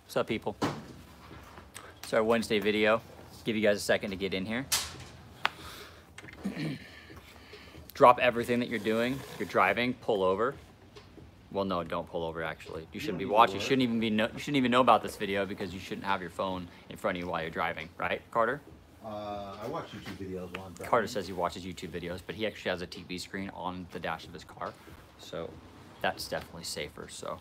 What's up, people? It's our Wednesday video. Give you guys a second to get in here. Drop everything that you're doing. You're driving, pull over. Well, no, don't pull over, actually. You shouldn't be watching. You shouldn't even know about this video because you shouldn't have your phone in front of you while you're driving, right, Carter? I watch YouTube videos while I'm driving. Carter says he watches YouTube videos, but he actually has a TV screen on the dash of his car. So that's definitely safer, so.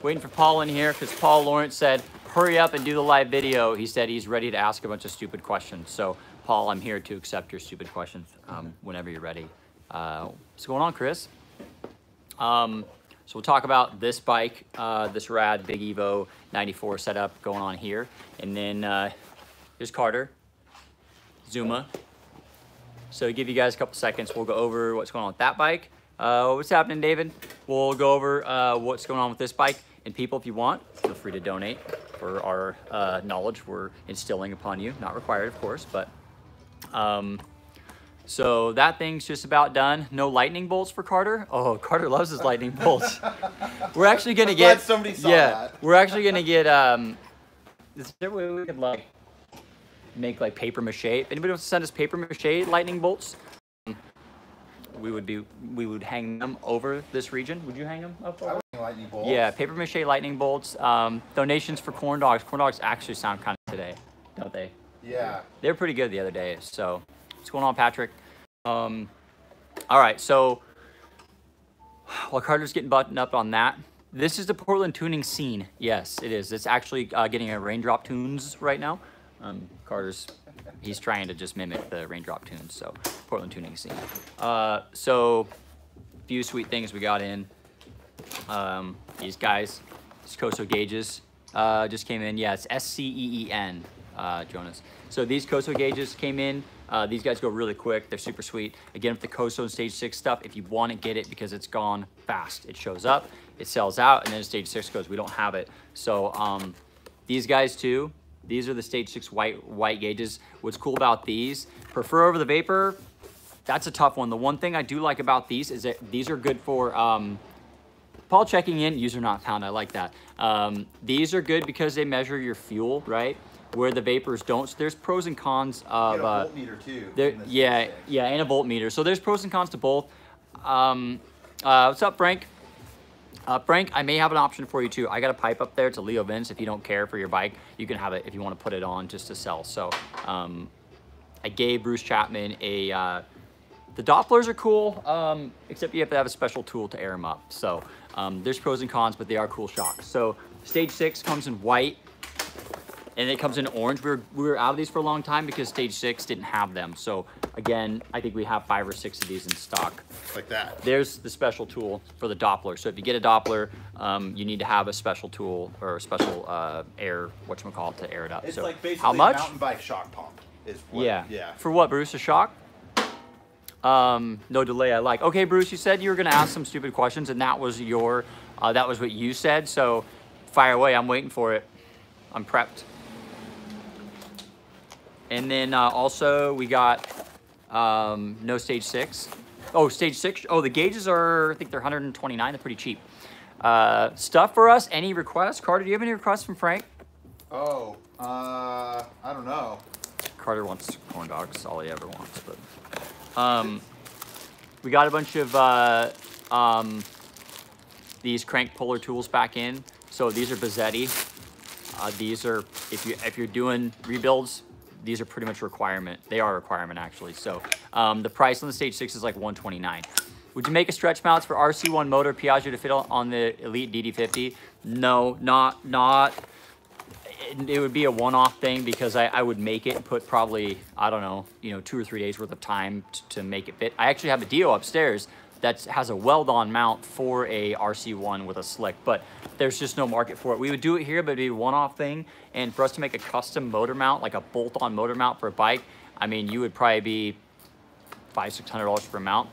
Waiting for Paul in here because Paul Lawrence said, hurry up and do the live video. He said he's ready to ask a bunch of stupid questions. So, Paul, I'm here to accept your stupid questions whenever you're ready. What's going on, Chris? So we'll talk about this bike, this rad Big Evo 94 setup going on here. And then here's Carter, Zuma. So to give you guys a couple seconds, we'll go over what's going on with that bike. What's happening, David? We'll go over what's going on with this bike. And people, if you want, feel free to donate for our knowledge we're instilling upon you. Not required, of course, but so that thing's just about done. No lightning bolts for Carter. Oh, Carter loves his lightning bolts. We're actually gonna get. Somebody saw that. We're actually gonna get. Is there a way we could like make like paper mache? If anybody wants to send us paper mache lightning bolts, we would hang them over this region. Would you hang them up? Over? Lightning bolts. Yeah, paper mache lightning bolts. Donations for corn dogs. Corn dogs actually sound kind of today, don't they? Yeah. They were pretty good the other day. So, what's going on, Patrick? All right, so while Carter's getting buttoned up on that, this is the Portland tuning scene. Yes, it is. It's actually getting a raindrop tunes right now. He's trying to just mimic the raindrop tunes. So, Portland tuning scene. So, a few sweet things we got in. These guys, these Koso gauges just came in. Yeah, it's SCEEN, Jonas. So these Koso gauges came in. These guys go really quick. They're super sweet. Again, with the Koso and Stage 6 stuff, if you want to get it because it's gone fast. It shows up, it sells out, and then Stage 6 goes, we don't have it. So these guys too, these are the Stage 6 white gauges. What's cool about these, prefer over the Vapor, that's a tough one. The one thing I do like about these is that these are good for, Paul checking in, user not found, I like that. These are good because they measure your fuel, right? Where the Vapors don't. So there's pros and cons of you got a voltmeter too. Yeah, and a voltmeter. So there's pros and cons to both. What's up, Frank? Frank, I may have an option for you too. I got a pipe up there to Leo Vince. If you don't care for your bike, you can have it if you want to put it on just to sell. So I gave Bruce Chapman a. The Dopplers are cool, except you have to have a special tool to air them up. So there's pros and cons, but they are cool shocks. So Stage 6 comes in white. And it comes in orange. We were out of these for a long time because Stage 6 didn't have them. So again, I think we have 5 or 6 of these in stock. Like that. There's the special tool for the Doppler. So if you get a Doppler, you need to have a special tool or a special air, whatchamacallit, to air it up. It's so like basically how much? A mountain bike shock pump. Is what, yeah. For what, Bruce? A shock? No delay, I like. Okay, Bruce, you said you were gonna ask some stupid questions and that was what you said. So fire away, I'm waiting for it. I'm prepped. And then also we got no Stage 6. Oh, Stage 6. Oh, the gauges are, I think they're 129. They're pretty cheap. Stuff for us. Any requests? Carter, do you have any requests from Frank? Oh, I don't know. Carter wants corn dogs. All he ever wants. But we got a bunch of these crank puller tools back in. So these are Bazzetti. These are, if you're doing rebuilds, these are pretty much a requirement. They are a requirement, actually. So the price on the Stage 6 is like $129. Would you make a stretch mounts for RC1 motor Piaggio to fit on the Elite DD50? No, not. It would be a one-off thing because I would make it and put probably, I don't know, 2 or 3 days worth of time to make it fit. I actually have a Dio upstairs that has a weld-on mount for a RC1 with a slick, but there's just no market for it. We would do it here, but it'd be a one-off thing. And for us to make a custom motor mount, like a bolt-on motor mount for a bike, I mean, you would probably be $500–600 for a mount.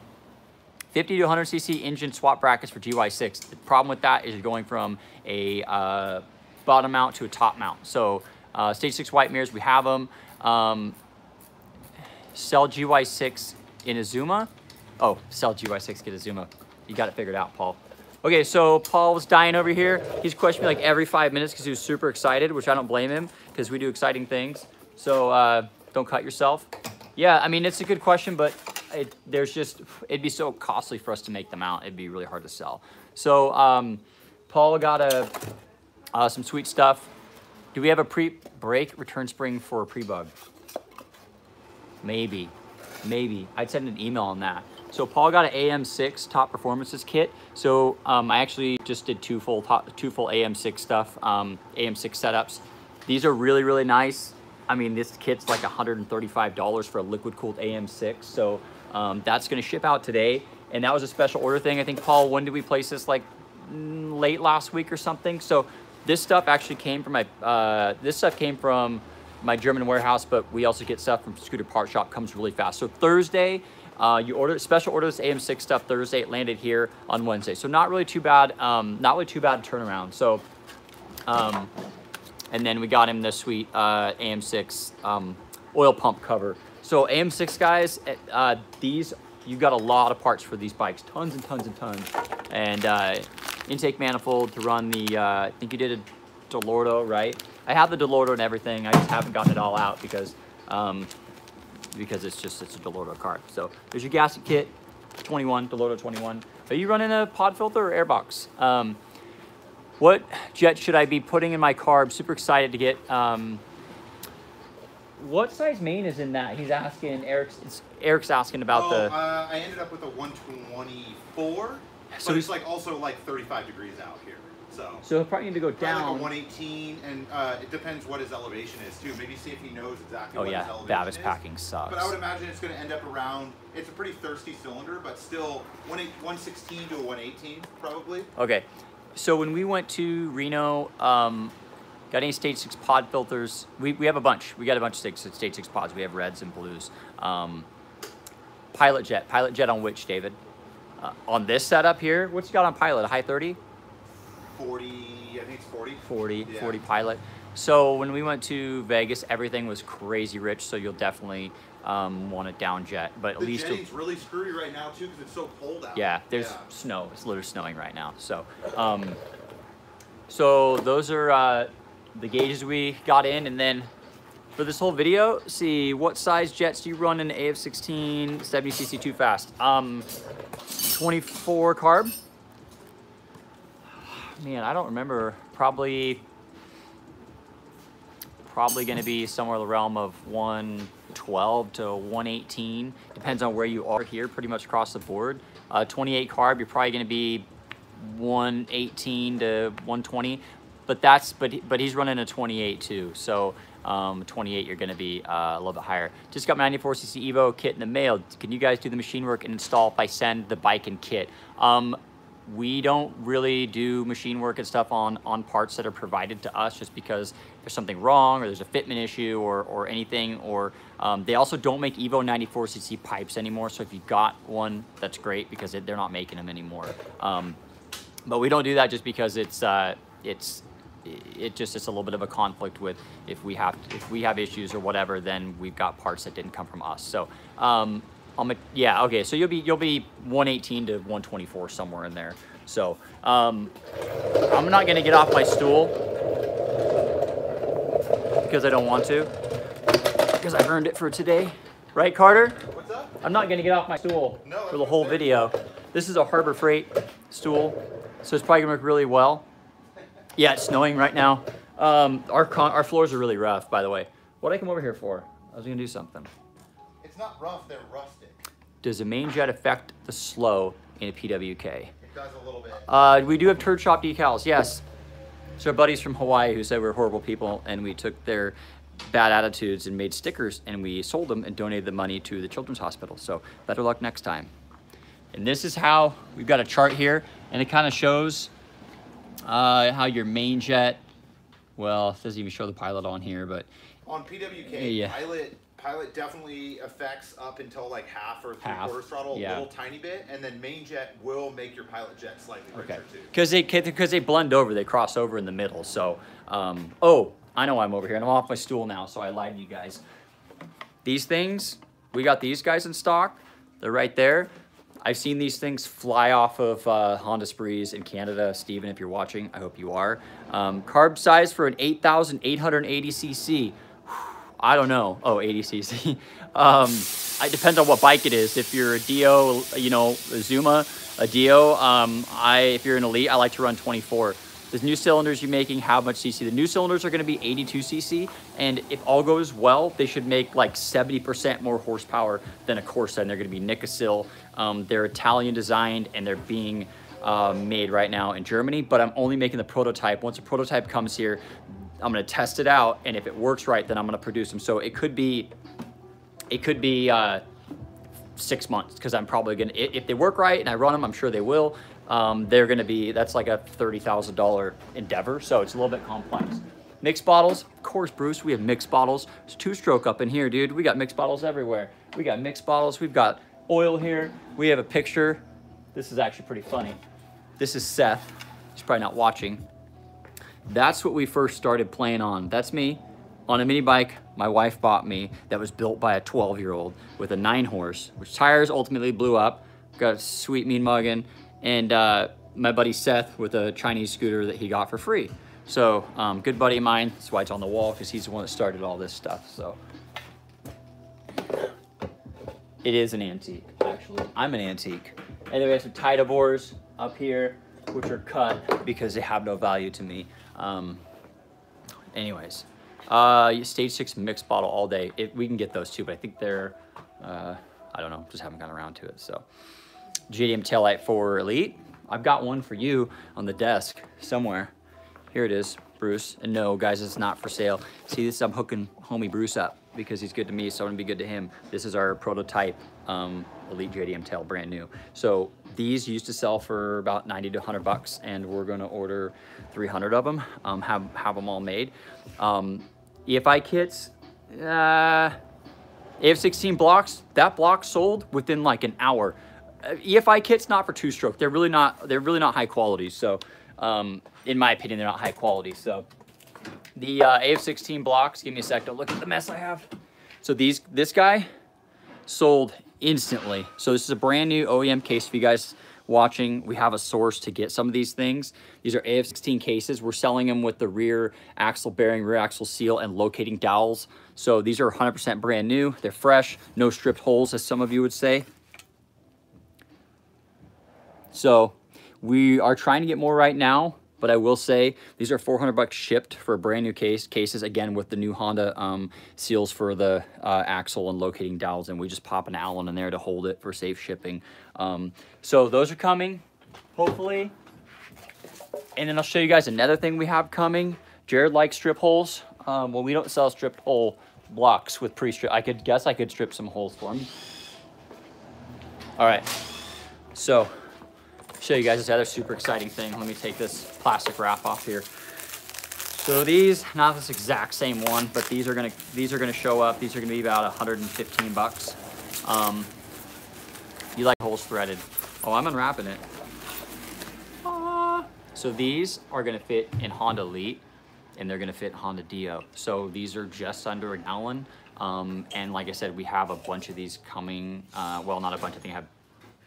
50 to 100 cc engine swap brackets for GY6. The problem with that is you're going from a bottom mount to a top mount. So Stage 6 white mirrors, we have them. Sell GY6 in a Zuma. Oh, sell GY6, get a Zuma. You got it figured out, Paul. Okay, so Paul was dying over here. He's questioning me like every 5 minutes because he was super excited, which I don't blame him because we do exciting things. So don't cut yourself. Yeah, I mean, it's a good question, but it'd be so costly for us to make them out. It'd be really hard to sell. So Paul got some sweet stuff. Do we have a pre-break return spring for a pre-bug? Maybe. I'd send an email on that. So Paul got an AM6 top performances kit. So I actually just did two full AM6 stuff, AM6 setups. These are really, really nice. I mean, this kit's like $135 for a liquid cooled AM6. So that's gonna ship out today. And that was a special order thing. I think, Paul, when did we place this? Like late last week or something. So this stuff actually came from my German warehouse, but we also get stuff from Scooter Part Shop, comes really fast. So Thursday, you special order this AM6 stuff Thursday, it landed here on Wednesday. So not really too bad, turnaround. So, and then we got him the sweet AM6 oil pump cover. So AM6 guys, these, you got a lot of parts for these bikes, tons and tons and tons. And intake manifold to run the, I think you did a Delorto, right? I have the Delorto and everything. I just haven't gotten it all out because it's a Delorto card. So there's your gasket kit, 21, Delorto 21. Are you running a pod filter or airbox? What jet should I be putting in my car? I'm super excited to get, what size main is in that? He's asking, Eric's asking about I ended up with a 124, so it's like also like 35 degrees out here. So he'll probably need to go down. Like a 118, and it depends what his elevation is too. Maybe see if he knows exactly what his elevation Bavis is. Packing sucks. But I would imagine it's going to end up around, it's a pretty thirsty cylinder, but still 116 to a 118 probably. Okay, so when we went to Reno, got any Stage 6 pod filters? We have a bunch. We got a bunch of Stage 6 pods. We have reds and blues. Pilot jet on which, David? On this setup here, what's you got on Pilot? A high 30? 40, I think it's 40. 40, yeah. 40 Pilot. So when we went to Vegas, everything was crazy rich, so you'll definitely want a down jet. But at least jetting's really screwy right now too because it's so cold out. Yeah, there's snow. It's literally snowing right now. So, so those are the gauges we got in, and then for this whole video, see what size jets do you run in AF16 70cc too fast? 24 carb. Man, I don't remember. Probably going to be somewhere in the realm of 112 to 118. Depends on where you are here, pretty much across the board. 28 carb, you're probably going to be 118 to 120. But he's running a 28 too. So 28, you're going to be a little bit higher. Just got my 94cc Evo kit in the mail. Can you guys do the machine work and install if I send the bike and kit? We don't really do machine work and stuff on parts that are provided to us just because there's something wrong or there's a fitment issue or anything. Or they also don't make Evo 94cc pipes anymore. So if you got one, that's great because they're not making them anymore. But we don't do that just because it's a little bit of a conflict with if we have issues or whatever, then we've got parts that didn't come from us. So yeah, okay, so you'll be 118 to 124 somewhere in there. So I'm not gonna get off my stool because I don't want to, because I've earned it for today. Right, Carter? What's up? I'm not gonna get off my stool for the whole video. This is a Harbor Freight stool, so it's probably gonna work really well. Yeah, it's snowing right now. Our floors are really rough, by the way. What'd I come over here for? I was gonna do something. It's not rough, they're rustic. Does the main jet affect the slow in a PWK? It does a little bit. We do have turd shop decals, yes. So our buddies from Hawaii who said we're horrible people, and we took their bad attitudes and made stickers, and we sold them and donated the money to the Children's Hospital. So better luck next time. And this is how, we've got a chart here, and it kind of shows how your main jet, well, it doesn't even show the Pilot on here, but on PWK, yeah. Pilot definitely affects up until like half or three-quarters throttle, a little tiny bit, and then main jet will make your Pilot jet slightly richer too. Because they blend over, they cross over in the middle. So, oh, I know I'm over here, and I'm off my stool now, so I lied to you guys. These things, we got these guys in stock. They're right there. I've seen these things fly off of Honda Sprees in Canada. Steven, if you're watching, I hope you are. Carb size for an 8,880 cc. I don't know. Oh, 80 cc. It depends on what bike it is. If you're a Dio, you know, a Zuma, a Dio, if you're an Elite, I like to run 24. The new cylinders you're making, how much cc? The new cylinders are going to be 82 cc, and if all goes well, they should make like 70% more horsepower than a Corsa, and they're going to be Nicosil. They're Italian designed, and they're being made right now in Germany, but I'm only making the prototype. Once a prototype comes here, I'm going to test it out, and if it works right, then I'm going to produce them. So it could be 6 months, because I'm probably going to, if they work right and I run them, I'm sure they will. They're going to be, that's like a $30,000 endeavor, so it's a little bit complex. Mixed bottles, of course, Bruce, we have mixed bottles. There's two-stroke up in here, dude. We got mixed bottles everywhere. We got mixed bottles. We've got oil here. We have a picture. This is actually pretty funny. This is Seth. He's probably not watching. That's what we first started playing on. That's me on a mini bike my wife bought me that was built by a 12-year-old with a 9-horse, which tires ultimately blew up. Got a sweet mean muggin'. And my buddy Seth with a Chinese scooter that he got for free. So good buddy of mine. That's why it's on the wall, because he's the one that started all this stuff. So it is an antique, actually. I'm an antique. And then we have some Titebors up here, which are cut because they have no value to me. Anyways, stage 6 mixed bottle all day. We can get those too, but I think they're, I don't know, just haven't gotten around to it. So JDM taillight for Elite. I've got one for you on the desk somewhere. Here it is, Bruce. And no, guys, it's not for sale. See, this I'm hooking homie Bruce up because he's good to me, so I'm gonna be good to him. This is our prototype Elite JDM tail, brand new. So these used to sell for about 90 to 100 bucks, and we're gonna order 300 of them, have them all made. EFI kits, AF16 blocks, that block sold within like an hour. EFI kits not for two-stroke. They're really not high quality. So in my opinion, they're not high quality. So the AF16 blocks, give me a sec to look at the mess I have. So this guy sold instantly. So this is a brand new OEM case. If you guys watching, we have a source to get some of these things. These are AF16 cases. We're selling them with the rear axle bearing, rear axle seal, and locating dowels. So these are 100% brand new. They're fresh, no stripped holes, as some of you would say. So we are trying to get more right now, but I will say these are 400 bucks shipped for a brand new cases, again, with the new Honda seals for the axle and locating dowels, and we just pop an Allen in there to hold it for safe shipping. So those are coming, hopefully. And then I'll show you guys another thing we have coming. Jared likes strip holes. Well, we don't sell stripped hole blocks with pre-strip. I could strip some holes for him. All right, so show you guys this other super exciting thing. Let me take this plastic wrap off here. So these, not this exact same one, but these are gonna show up. These are gonna be about 115 bucks. You like holes threaded? Oh, I'm unwrapping it. So these are gonna fit in Honda Elite, and they're gonna fit Honda Dio. So these are just under a gallon. And like I said, we have a bunch of these coming. Well, not a bunch. I think I have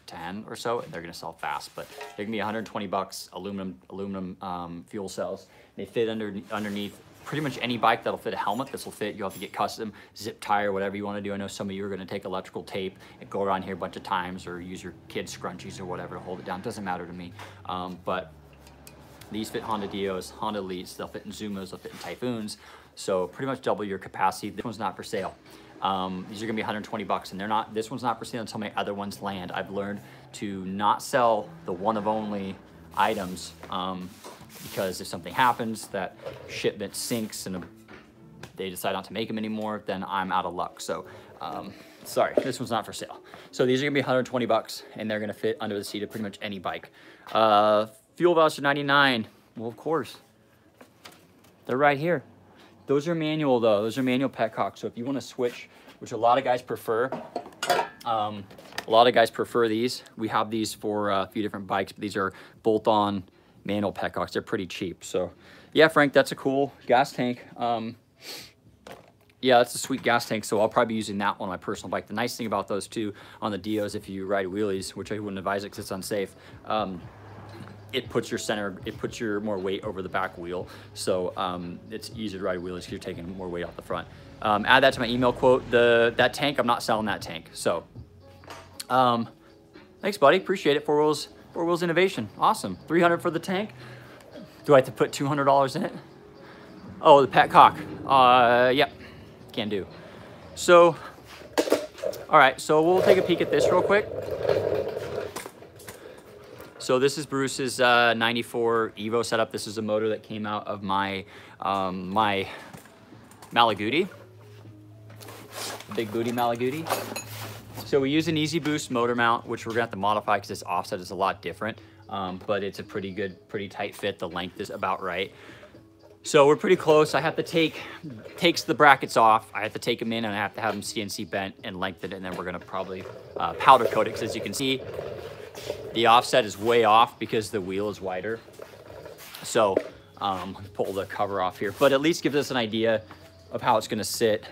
10 or so. They're gonna sell fast, but they're gonna be 120 bucks. Aluminum fuel cells. They fit underneath pretty much any bike that'll fit a helmet. This will fit. You have to get custom zip tire, whatever you want to do. I know some of you are gonna take electrical tape and go around here a bunch of times, or use your kids' scrunchies or whatever to hold it down. Doesn't matter to me. But these fit Honda Dios, Honda Elites. They'll fit in Zumas. They'll fit in Typhoons. So pretty much double your capacity. This one's not for sale. These are gonna be 120 bucks, and they're not. This one's not for sale until my other ones land. I've learned to not sell the one of only items, because if something happens, that shipment sinks and they decide not to make them anymore, then I'm out of luck. So sorry, this one's not for sale. So these are gonna be 120 bucks, and they're gonna fit under the seat of pretty much any bike. Fuel voucher 99. Well, of course, they're right here. Those are manual though. Those are manual petcocks. So if you want to switch, which a lot of guys prefer, these. We have these for a few different bikes, but these are bolt-on manual petcocks. They're pretty cheap. So yeah, Frank, that's a cool gas tank. Yeah, that's a sweet gas tank, so I'll probably be using that one on my personal bike. The nice thing about those two on the Dios, if you ride wheelies, which I wouldn't advise it because it's unsafe, it puts your more weight over the back wheel, so it's easier to ride wheelies because you're taking more weight off the front. Add that to my email quote. That tank, I'm not selling that tank. So, thanks, buddy. Appreciate it. Four Wheels Innovation. Awesome. $300 for the tank. Do I have to put $200 in it? Oh, the Petcock. Yep. Can do. So, all right. So we'll take a peek at this real quick. So this is Bruce's 94 Evo setup. This is a motor that came out of my my Malaguti, big booty Malaguti. So we use an Easy Boost motor mount, which we're gonna have to modify because this offset is a lot different, but it's a pretty good, pretty tight fit. The length is about right. So we're pretty close. I have to takes the brackets off. I have to take them in and I have to have them CNC bent and lengthened, and then we're gonna probably powder coat it because as you can see, the offset is way off because the wheel is wider. So pull the cover off here, but at least gives us an idea of how it's gonna sit.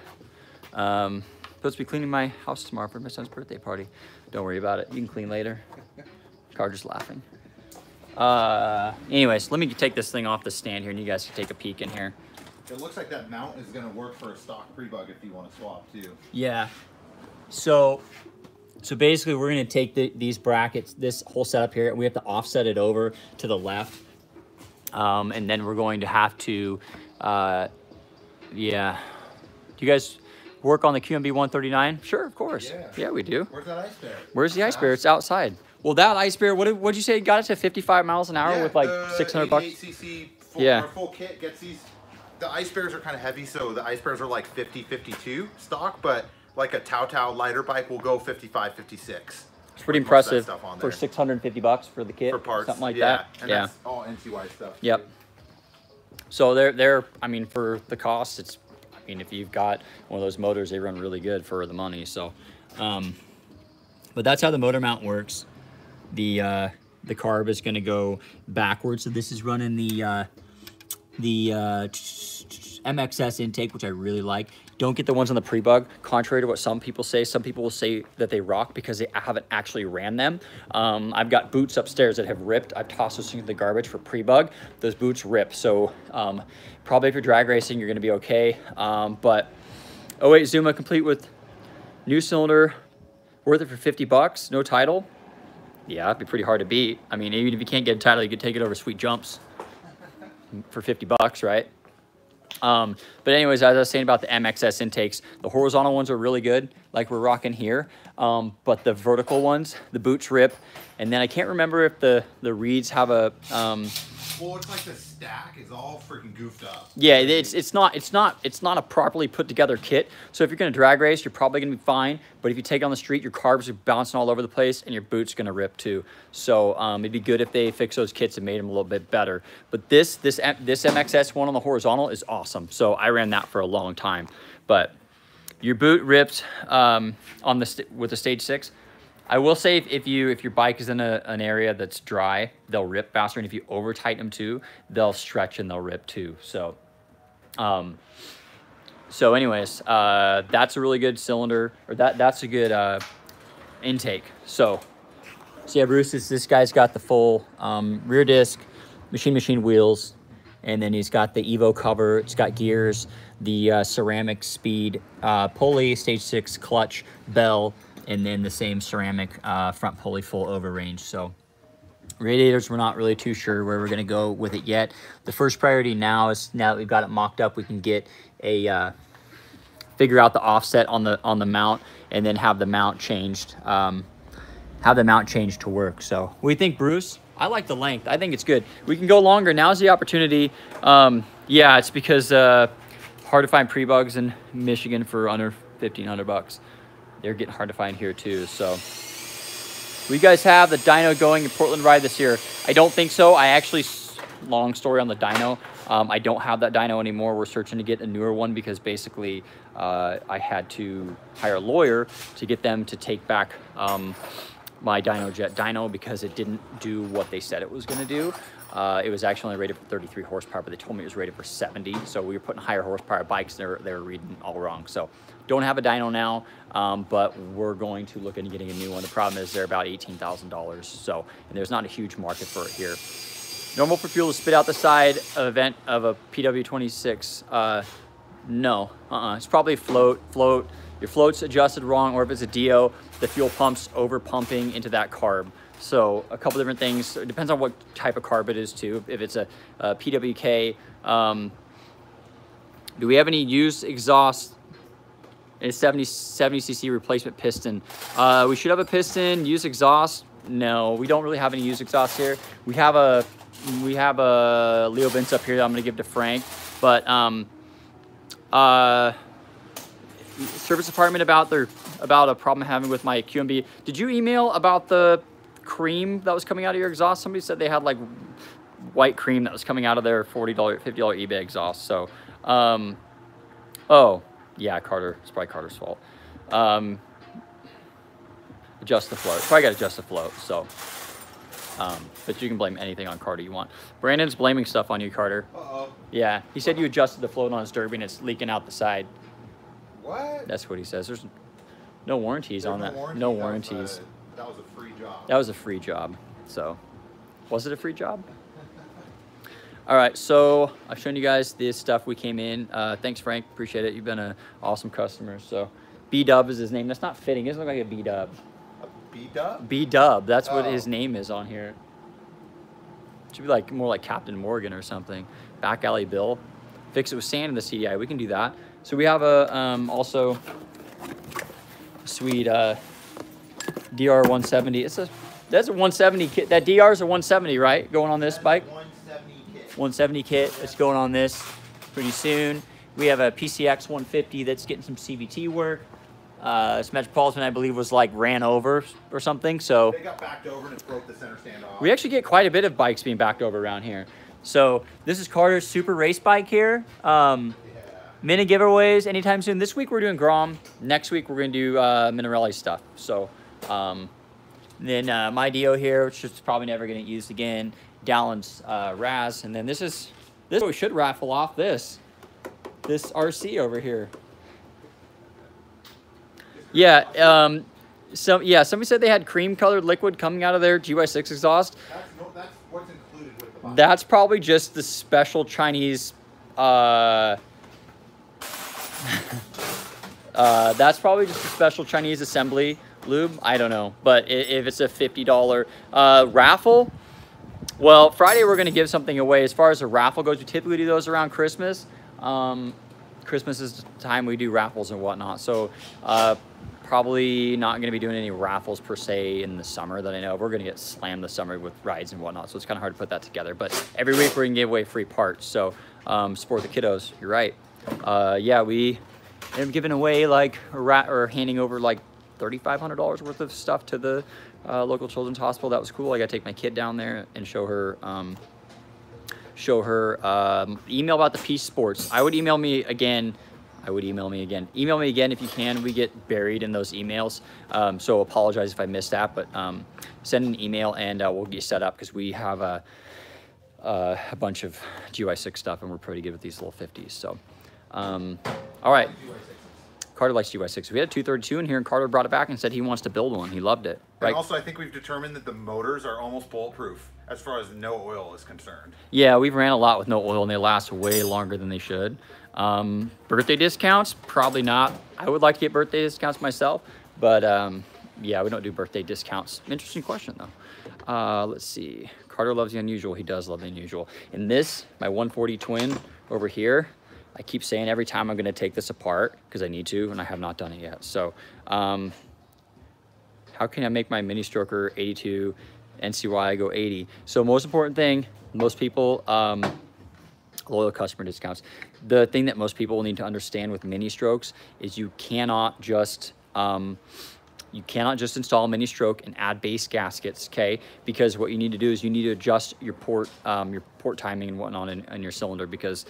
Supposed to be cleaning my house tomorrow for my son's birthday party. Don't worry about it. You can clean later. Carter's laughing. Anyways, let me take this thing off the stand here and you guys can take a peek in here. It looks like that mount is gonna work for a stock prebug if you want to swap too. Yeah. So basically we're gonna take these brackets, this whole setup here, and we have to offset it over to the left. And then we're going to have to, yeah. Do you guys work on the QMB 139? Sure, of course. Yeah, we do. Where's that ice bear? Where's the ice bear? It's outside. Well, that ice bear, what'd you say? Got it to 55 miles an hour with like 600 bucks? 88cc our full kit gets these. The ice bears are kind of heavy, so the ice bears are like 50, 52 stock, but like a Tao lighter bike will go 55, 56. It's pretty impressive for 650 bucks for the kit, for parts, something like that. And that's all NCY stuff. Yep. Too. So they're, I mean, for the cost, it's, I mean, if you've got one of those motors, they run really good for the money. So, but that's how the motor mount works. The carb is going to go backwards. So this is running the MXS intake, which I really like. Don't get the ones on the prebug. Contrary to what some people say will say that they rock because they haven't actually ran them. I've got boots upstairs that have ripped. I've tossed those things in the garbage for prebug. Those boots rip. So probably if you're drag racing, you're going to be okay. But 08 Zuma complete with new cylinder, worth it for 50 bucks, no title. Yeah, it'd be pretty hard to beat. I mean, even if you can't get a title, you could take it over Sweet Jumps for 50 bucks, right? But anyways, as I was saying about the MXS intakes, the horizontal ones are really good, like we're rocking here. But the vertical ones, the boots rip. And then I can't remember if the reeds have a... well, it's like the stack is all freaking goofed up. Yeah, it's not a properly put together kit. So if you're gonna drag race, you're probably gonna be fine. But if you take it on the street, your carbs are bouncing all over the place and your boot's gonna rip too. So it'd be good if they fix those kits and made them a little bit better. But this MXS one on the horizontal is awesome. So I ran that for a long time. But your boot ripped with the Stage 6. I will say if your bike is in an area that's dry, they'll rip faster, and if you over tighten them too, they'll stretch and they'll rip too. So, anyways, that's a really good cylinder, or that's a good intake. So yeah, Bruce, this guy's got the full rear disc, machine wheels, and then he's got the Evo cover. It's got gears, the ceramic speed pulley, Stage 6 clutch, bell, and then the same ceramic front pulley full over range. So radiators, we're not really too sure where we're gonna go with it yet. The first priority now is, now that we've got it mocked up, we can get a, figure out the offset on the mount and then have the mount changed, to work. So what do you think, Bruce? I like the length. I think it's good. We can go longer. Now's the opportunity. Yeah, it's because hard to find pre-bugs in Michigan for under 1,500 bucks. They're getting hard to find here too. So we guys have the dyno going in Portland ride this year? I don't think so. I actually, long story on the dyno. I don't have that dyno anymore. We're searching to get a newer one because basically I had to hire a lawyer to get them to take back my Dyno Jet dyno because it didn't do what they said it was going to do. It was actually only rated for 33 horsepower, but they told me it was rated for 70. So we were putting higher horsepower bikes. They were reading all wrong. So don't have a dyno now, but we're going to look into getting a new one. The problem is they're about $18,000. So, and there's not a huge market for it here. Normal for fuel to spit out the side of vent of a PW26. No, it's probably float. Your float's adjusted wrong, or if it's a DO, the fuel pump's over pumping into that carb. So a couple different things. It depends on what type of carb it is too. If it's a PWK, do we have any used exhaust? A 70cc replacement piston. We should have a piston. Used exhaust? No, we don't really have any used exhaust here. We have a Leo Vince up here that I'm gonna give to Frank, but service department about a problem I'm having with my QMB. Did you email about the cream that was coming out of your exhaust? Somebody said they had like white cream that was coming out of their $40, $50 eBay exhaust. So, oh yeah, Carter. It's probably Carter's fault. Adjust the float. Probably got to adjust the float. So, but you can blame anything on Carter you want. Brandon's blaming stuff on you, Carter. Uh-oh. Yeah, he said you adjusted the float on his Derby and it's leaking out the side. What? That's what he says. There's no warranties on that. No warranties. That was a free job. That was a free job. So, was it a free job? All right, so I've shown you guys this stuff we came in. Thanks, Frank. Appreciate it. You've been an awesome customer. So, B-Dub is his name. That's not fitting. It doesn't look like a B-Dub. A B-Dub? B-Dub. That's what his name is on here. Should be like more like Captain Morgan or something. Back Alley Bill. Fix it with sand in the CDI. We can do that. So we have a also sweet DR170. That's a 170 kit. That DR is a 170, right? Going on this bike. 170 kit. It's going on this pretty soon. We have a PCX 150 that's getting some CVT work. This Metropolitan, I believe, was like ran over or something. So they got backed over and it broke the center stand off. We actually get quite a bit of bikes being backed over around here. So this is Carter's super race bike here. Mini giveaways anytime soon. This week we're doing Grom. Next week we're going to do Minarelli stuff. So then my Dio here, which is probably never going to get used again. Dallon's Raz, and then this we should raffle off this RC over here. Yeah, somebody said they had cream colored liquid coming out of their GY6 exhaust. That's what's included with the box. That's probably just the special Chinese that's probably just a special Chinese assembly lube. I don't know, but if it's a $50 raffle. Well, Friday we're going to give something away. As far as a raffle goes, we typically do those around Christmas. Christmas is the time we do raffles and whatnot. So probably not going to be doing any raffles per se in the summer that I know of. We're going to get slammed this summer with rides and whatnot. So it's kind of hard to put that together. But every week we're going to give away free parts. So support the kiddos. You're right. Yeah, we am giving away like or handing over like $3,500 worth of stuff to the local children's hospital. That was cool. I got to take my kid down there and show her email about the Peace Sports. I would email me again. Email me again if you can. We get buried in those emails. So apologize if I missed that, but send an email and we'll get you set up because we have a bunch of GY6 stuff and we're pretty good with these little 50s. So, all right. Carter likes GY6. We had a 232 in here, and Carter brought it back and said he wants to build one. He loved it. Right? And also, I think we've determined that the motors are almost bulletproof as far as no oil is concerned. Yeah, we've ran a lot with no oil, and they last way longer than they should. Birthday discounts? Probably not. I would like to get birthday discounts myself, but yeah, we don't do birthday discounts. Interesting question, though. Let's see. Carter loves the unusual. He does love the unusual. In this, my 140 twin over here, I keep saying every time I'm going to take this apart because I need to, and I have not done it yet. So how can I make my mini stroker 82 NCY go 80? So most important thing, most people, loyal customer discounts. The thing that most people will need to understand with mini strokes is you cannot just install a mini stroke and add base gaskets, okay? Because what you need to do is you need to adjust your port timing and whatnot in your cylinder, because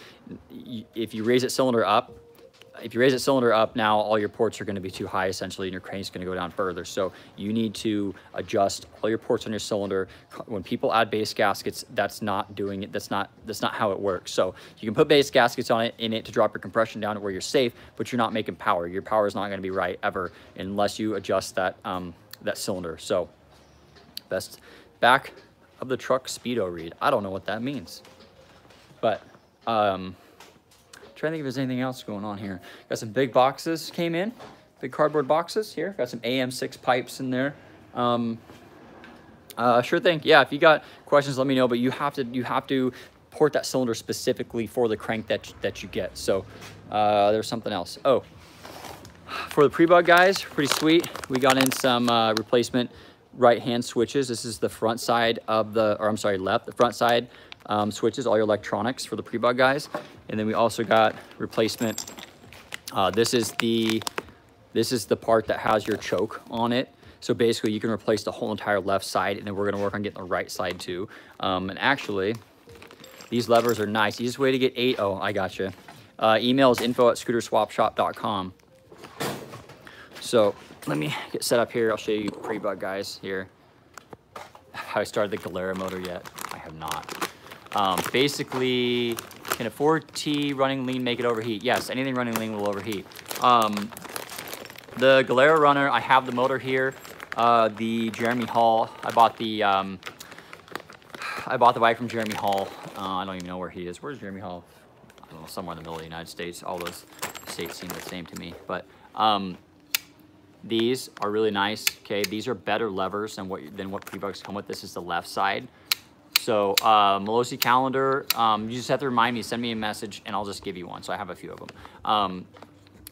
if you raise that cylinder up, if you raise that cylinder up now, all your ports are going to be too high essentially, and your crane's going to go down further. So you need to adjust all your ports on your cylinder. When people add base gaskets, that's not doing it. That's not how it works. So you can put base gaskets on it to drop your compression down to where you're safe, but you're not making power. Your power is not going to be right ever unless you adjust that that cylinder. So best back of the truck speedo read. I don't know what that means, but trying to think if there's anything else going on here. Got some big boxes came in, big cardboard boxes here. Got some AM6 pipes in there. Sure thing. Yeah, if you got questions, let me know. But you have to port that cylinder specifically for the crank that you get. So there's something else. Oh, for the prebug guys, pretty sweet. We got in some replacement right-hand switches. This is the front side of the, or I'm sorry, the front side switches, all your electronics for the prebug guys. And then we also got replacement. This is the part that has your choke on it. So basically you can replace the whole entire left side, and then we're gonna work on getting the right side too. And actually, these levers are nice. Easiest way to get 8, oh, I gotcha. Email is info@scooterswapshop.com. So let me get set up here. I'll show you prebug guys here. Have I started the Galera motor yet? I have not. Basically, can a 4T running lean make it overheat? Yes, anything running lean will overheat. The Galera runner, I have the motor here. The Jeremy Hall, I bought the bike from Jeremy Hall. I don't even know where he is. Where's Jeremy Hall? I don't know, somewhere in the middle of the United States. All those states seem the same to me. But these are really nice. Okay, these are better levers than what prebugs come with. This is the left side. So Melosi calendar, you just have to remind me, send me a message, and I'll just give you one. So I have a few of them.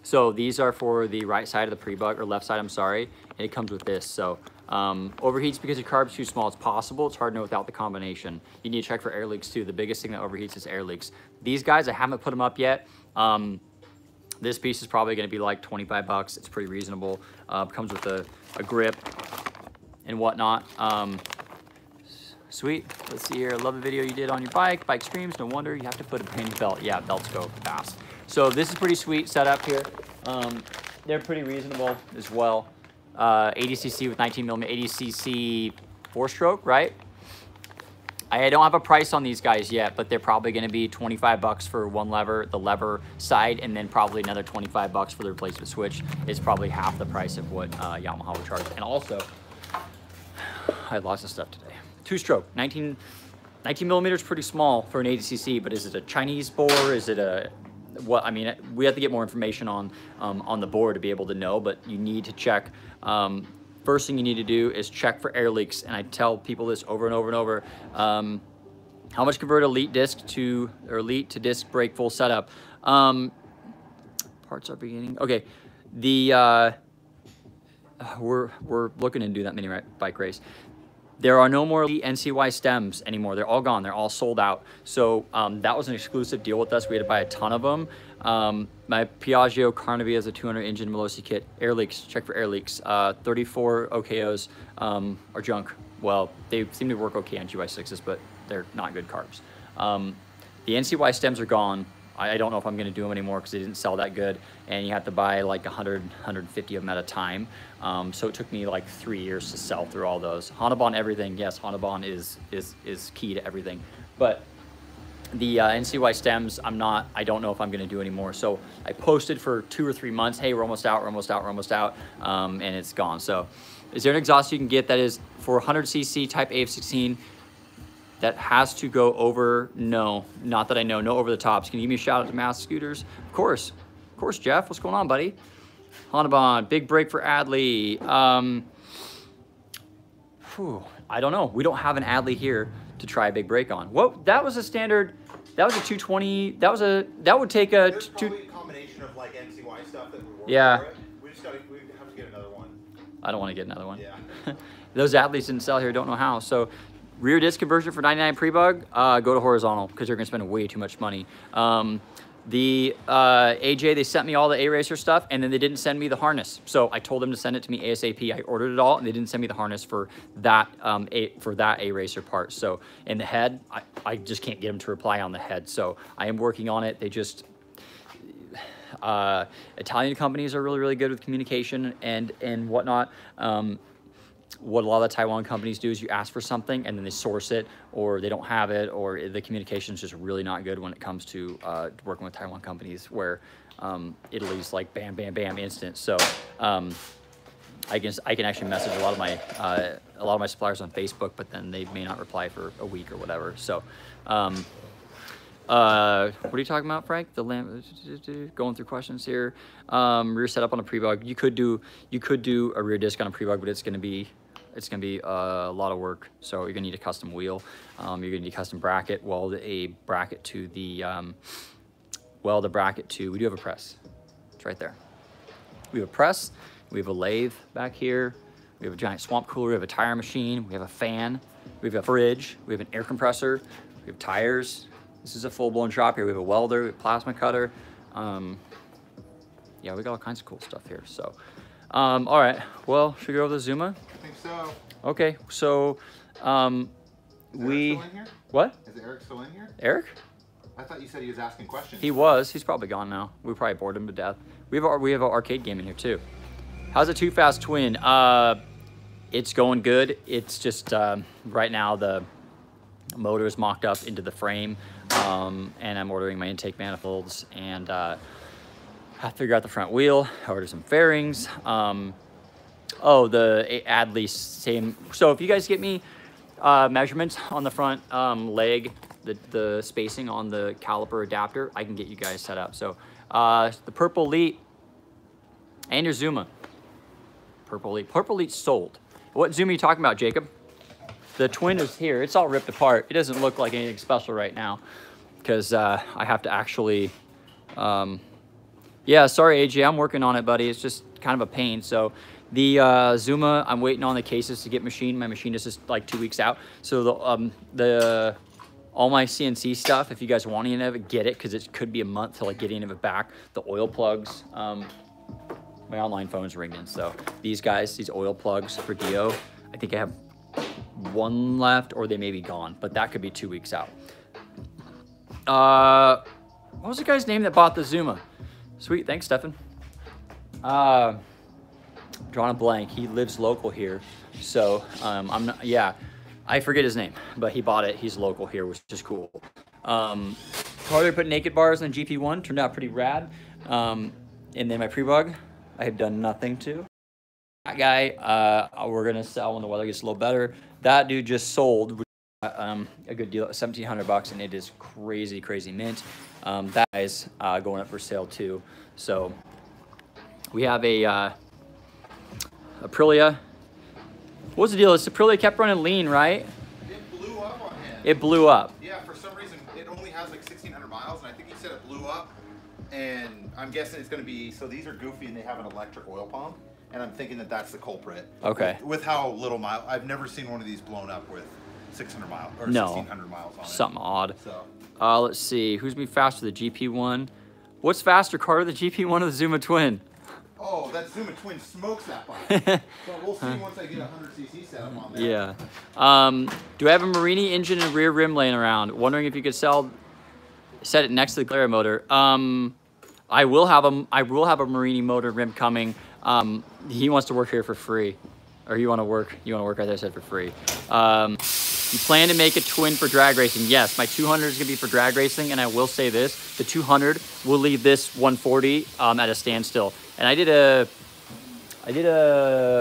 So these are for the right side of the prebug, or left side, I'm sorry, and it comes with this. So overheats because your carb's too small. It's possible. It's hard to know without the combination. You need to check for air leaks too. The biggest thing that overheats is air leaks. These guys, I haven't put them up yet. This piece is probably going to be like 25 bucks. It's pretty reasonable. Comes with a grip and whatnot. Sweet. Let's see here. Love the video you did on your bike. Bike streams. No wonder you have to put a brand new belt. Yeah, belts go fast. So this is pretty sweet setup here. They're pretty reasonable as well. 80cc with 19mm, 80cc 4-stroke, right? I don't have a price on these guys yet, but they're probably going to be 25 bucks for one lever, the lever side, and then probably another 25 bucks for the replacement switch. It's probably half the price of what Yamaha would charge. And also, I had lots of stuff today. 2-stroke, 19 millimeters, pretty small for an 80cc, but is it a Chinese bore? Is it a, what? I mean, we have to get more information on the board to be able to know, but you need to check. First thing you need to do is check for air leaks, and I tell people this over and over and over. How much convert elite to disc brake full setup? Parts are beginning. Okay, we're looking to do that mini bike race. There are no more NCY stems anymore. They're all gone. They're all sold out. So that was an exclusive deal with us. We had to buy a ton of them. My Piaggio Carnavi has a 200 engine Melosi kit. Air leaks, check for air leaks. 34 OKOs are junk. Well, they seem to work okay on GY6s, but they're not good carbs. The NCY stems are gone. I don't know if I'm going to do them anymore because they didn't sell that good, and you have to buy like 100, 150 of them at a time. So it took me like 3 years to sell through all those. Hanabon everything, yes, Hanabon is key to everything. But the NCY stems, I don't know if I'm going to do anymore. So I posted for 2 or 3 months, hey, we're almost out, and it's gone. So is there an exhaust you can get that is for 100cc type AF16? That has to go over, no, not that I know, no over the tops. Can you give me a shout out to Mass Scooters? Of course, Jeff, what's going on, buddy? Hanabon, big break for Adley. I don't know, we don't have an Adley here to try a big break on. Whoa, that was a standard, that was a 220, that would take a... There's probably a combination of like NCY stuff that we work yeah. for it. We have to get another one. I don't want to get another one. Yeah. Those Adleys didn't sell here, don't know how. So rear disc conversion for 99 prebug, go to horizontal because you're gonna spend way too much money. The AJ, they sent me all the A-Racer stuff, and then they didn't send me the harness. So I told them to send it to me ASAP. I ordered it all, and they didn't send me the harness for that A-Racer part. So in the head, I just can't get them to reply on the head. So I am working on it. They just, Italian companies are really, really good with communication and whatnot. What a lot of the Taiwan companies do is you ask for something and then they source it, or they don't have it, or the communication is just really not good when it comes to working with Taiwan companies, where Italy's like bam, bam, bam, instant. So I can actually message a lot of my suppliers on Facebook, but then they may not reply for a week or whatever. So what are you talking about, Frank? The going through questions here. Rear setup on a prebug. You could do a rear disc on a prebug, but it's gonna be a lot of work. So you're gonna need a custom wheel. You're gonna need a custom bracket. Weld a bracket to the We do have a press. It's right there. We have a press. We have a lathe back here. We have a giant swamp cooler. We have a tire machine. We have a fan. We have a fridge. We have an air compressor. We have tires. This is a full-blown shop here. We have a welder. We have a plasma cutter. Yeah, we got all kinds of cool stuff here. So, all right. Well, should we go over the Zuma? I think so. Okay. So, Is Eric still in here? What? Is Eric still in here? Eric? I thought you said he was asking questions. He was. He's probably gone now. We probably bored him to death. We have an arcade game in here too. How's a Too Fast Twin? It's going good. It's just right now the motor is mocked up into the frame, and I'm ordering my intake manifolds, and have to figure out the front wheel. I ordered some fairings. Oh, the Adley same. So if you guys get me measurements on the front leg, the spacing on the caliper adapter, I can get you guys set up. So the Purple Elite and your Zuma. Purple Elite sold. What Zuma are you talking about, Jacob? The Twin is here. It's all ripped apart. It doesn't look like anything special right now because I have to actually, yeah, sorry, AJ, I'm working on it, buddy. It's just kind of a pain. So the Zuma, I'm waiting on the cases to get machined. My machine is just like 2 weeks out. So all my CNC stuff, if you guys want any of it, get it, because it could be a month till I get any of it back. The oil plugs, my online phone's ringing. So these guys, these oil plugs for Dio, I think I have one left, or they may be gone, but that could be 2 weeks out. What was the guy's name that bought the Zuma? Sweet, thanks, Stefan. Drawing a blank. He lives local here, so I'm not. Yeah, I forget his name, but he bought it. He's local here, which is cool. Carter put naked bars on the GP1, turned out pretty rad. And then my prebug, I have done nothing to. That guy, we're gonna sell when the weather gets a little better. That dude just sold a good deal, $1,700, and it is crazy, crazy mint. That guy's going up for sale too. So we have a Aprilia. What's the deal? This Aprilia kept running lean, right? It blew up on him. It blew up. Yeah, for some reason it only has like 1,600 miles, and I think he said it blew up. And I'm guessing it's going to be, so these are goofy and they have an electric oil pump, and I'm thinking that that's the culprit. Okay. With how little mile, I've never seen one of these blown up with 600 miles or no. 1,600 miles on it. Something odd. So. Let's see. Who's me faster, the GP1? What's faster, Carter, the GP1 or the Zuma Twin? Oh, that Zuma Twin smokes that bike. So we'll see once I get a 100cc setup on there. Yeah. Do I have a Marini engine and rear rim laying around? Wondering if you could set it next to the Glera motor. I will have a Marini motor rim coming. He wants to work here for free, or you want to work right there, said for free. You plan to make a twin for drag racing? Yes, my 200 is gonna be for drag racing, and I will say this: the 200 will leave this 140 at a standstill. And I did a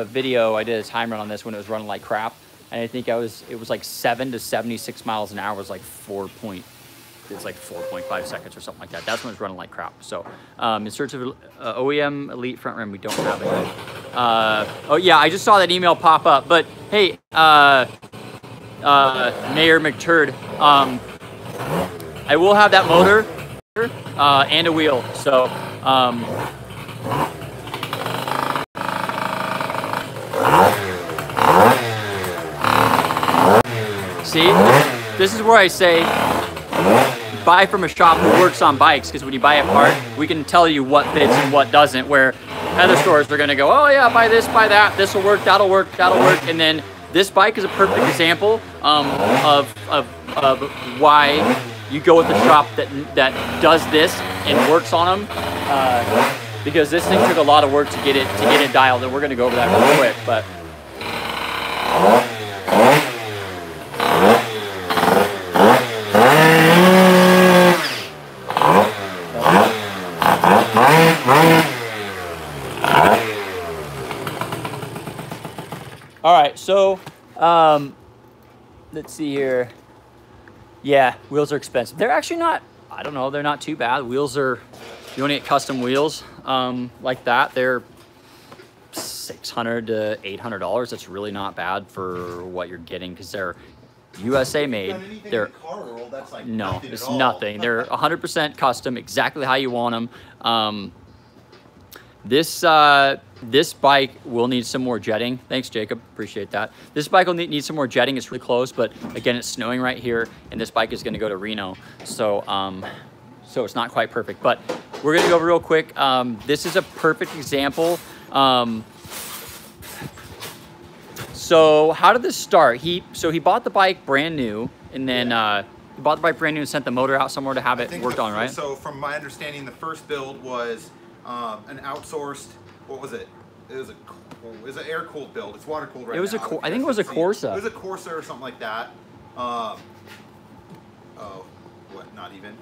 video, I did a time run on this when it was running like crap, and I think it was like 7 to 76 miles an hour was like 4.5 seconds or something like that. That's when it's running like crap. So in search of OEM Elite front rim, we don't have it. Oh yeah, I just saw that email pop up. But hey, Mayor McTurd, I will have that motor and a wheel. So see, this is where I say buy from a shop who works on bikes, because when you buy a part, we can tell you what fits and what doesn't, where other stores are going to go, oh yeah, buy this, buy that, this will work, that'll work, and then this bike is a perfect example of why you go with the shop that does this and works on them, because this thing took a lot of work to get it dialed, and we're gonna go over that real quick. But all right, so let's see here. Yeah, wheels are expensive. They're actually not, I don't know, they're not too bad. Wheels are, you only get custom wheels like that. They're $600 to $800. That's really not bad for what you're getting, because they're USA made. They're like no, it's nothing. They're 100% custom, exactly how you want them. This bike will need some more jetting. Thanks, Jacob. Appreciate that. This bike will need some more jetting. It's really close, but again, it's snowing right here, and this bike is going to go to Reno, so so it's not quite perfect. But we're going to go real quick. This is a perfect example. So how did this start? He bought the bike brand new, and then he bought the bike brand new and sent the motor out somewhere to have it worked on, right? So from my understanding, the first build was an outsourced. What was it? It was an air-cooled build. It's water-cooled right now. I think it was a Corsa. It was a Corsa or something like that. Oh, what? Not even.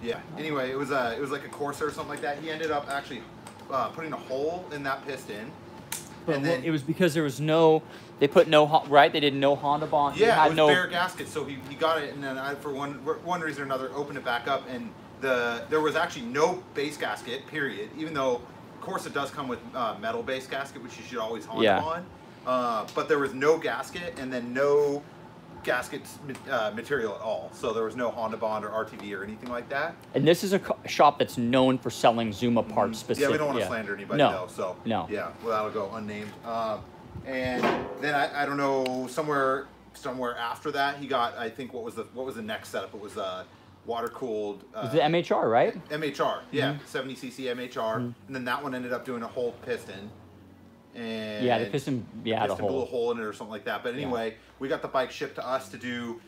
Yeah. Anyway, it was like a Corsa or something like that. He ended up actually putting a hole in that piston. But and then it was because there was no. They put no right. They did no Honda bond. Yeah, it was bare gasket. So he got it, and then for one reason or another, opened it back up, and there was actually no base gasket. Period. Even though Corsa does come with metal base gasket, which you should always Honda on. But there was no gasket, and then no gasket material at all. So there was no Honda bond or RTV or anything like that. And this is a shop that's known for selling Zuma parts specifically. Yeah, we don't want to slander anybody though. So no. Yeah, well, that'll go unnamed. And then I don't know, somewhere after that he got, I think, what was the next setup? It was water cooled. It was the MHR, right? MHR, yeah, 70cc MHR, and then that one ended up doing a whole piston. And yeah, the piston, yeah, the blew a hole in it or something like that. But anyway, we got the bike shipped to us to do.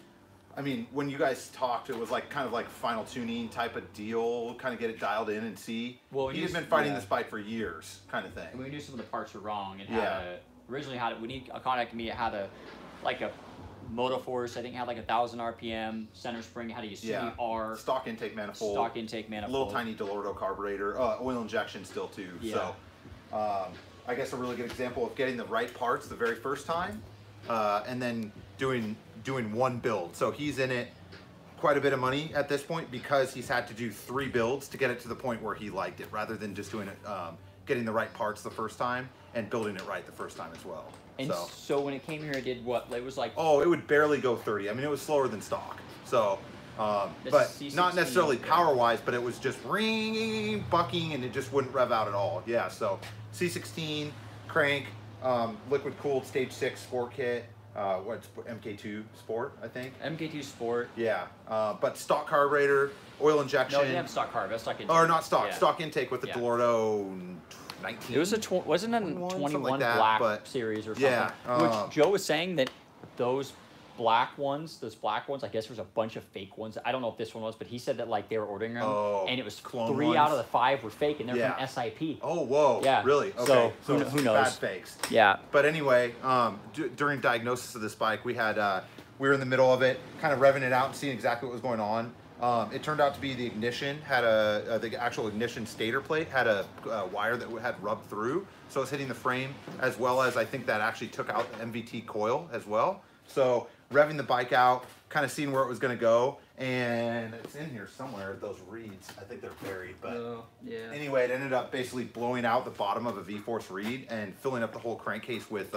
I mean, when you guys talked, it was like kind of like final tuning type of deal, kind of get it dialed in and see. Well, he had been fighting this bike for years, kind of thing. And we knew some of the parts were wrong, and originally had it. When he contacted me, it had a Motoforce, I think it had like 1,000 RPM, center spring, had a CBR. Stock intake manifold. Stock intake manifold. Little tiny Delorto carburetor, oil injection still too. Yeah. So, I guess a really good example of getting the right parts the very first time, and then doing one build. So he's in it quite a bit of money at this point because he's had to do 3 builds to get it to the point where he liked it, rather than just doing it, getting the right parts the first time and building it right the first time as well. And so when it came here, it did what? It was like... Oh, it would barely go 30. I mean, it was slower than stock. So, but not necessarily power-wise, but it was just ringing, bucking, and it just wouldn't rev out at all. Yeah, so C16, crank, liquid-cooled Stage 6 Sport kit. What's MK2 Sport, I think? MK2 Sport. Yeah, but stock carburetor, oil injection. No, it didn't have stock carb. That's stock intake. Or not stock, stock intake with the Delorto 19. It was wasn't a 21 like black series or something. Yeah. Which Joe was saying that those black ones, I guess there was a bunch of fake ones. I don't know if this one was, but he said that like they were ordering them, and it was 3 out of the 5 were fake, and they're from SIP. Oh, whoa. Yeah. Really? Okay. So who knows? Bad fakes. Yeah. But anyway, during diagnosis of this bike, we were in the middle of it, kind of revving it out and seeing exactly what was going on. It turned out to be the ignition had the actual ignition stator plate had a wire that had rubbed through, so it's hitting the frame, as well as I think that actually took out the MVT coil as well. So revving the bike out, kind of seeing where it was going to go, and it's in here somewhere. Those reeds, I think they're buried, but anyway, it ended up basically blowing out the bottom of a V-Force reed and filling up the whole crankcase with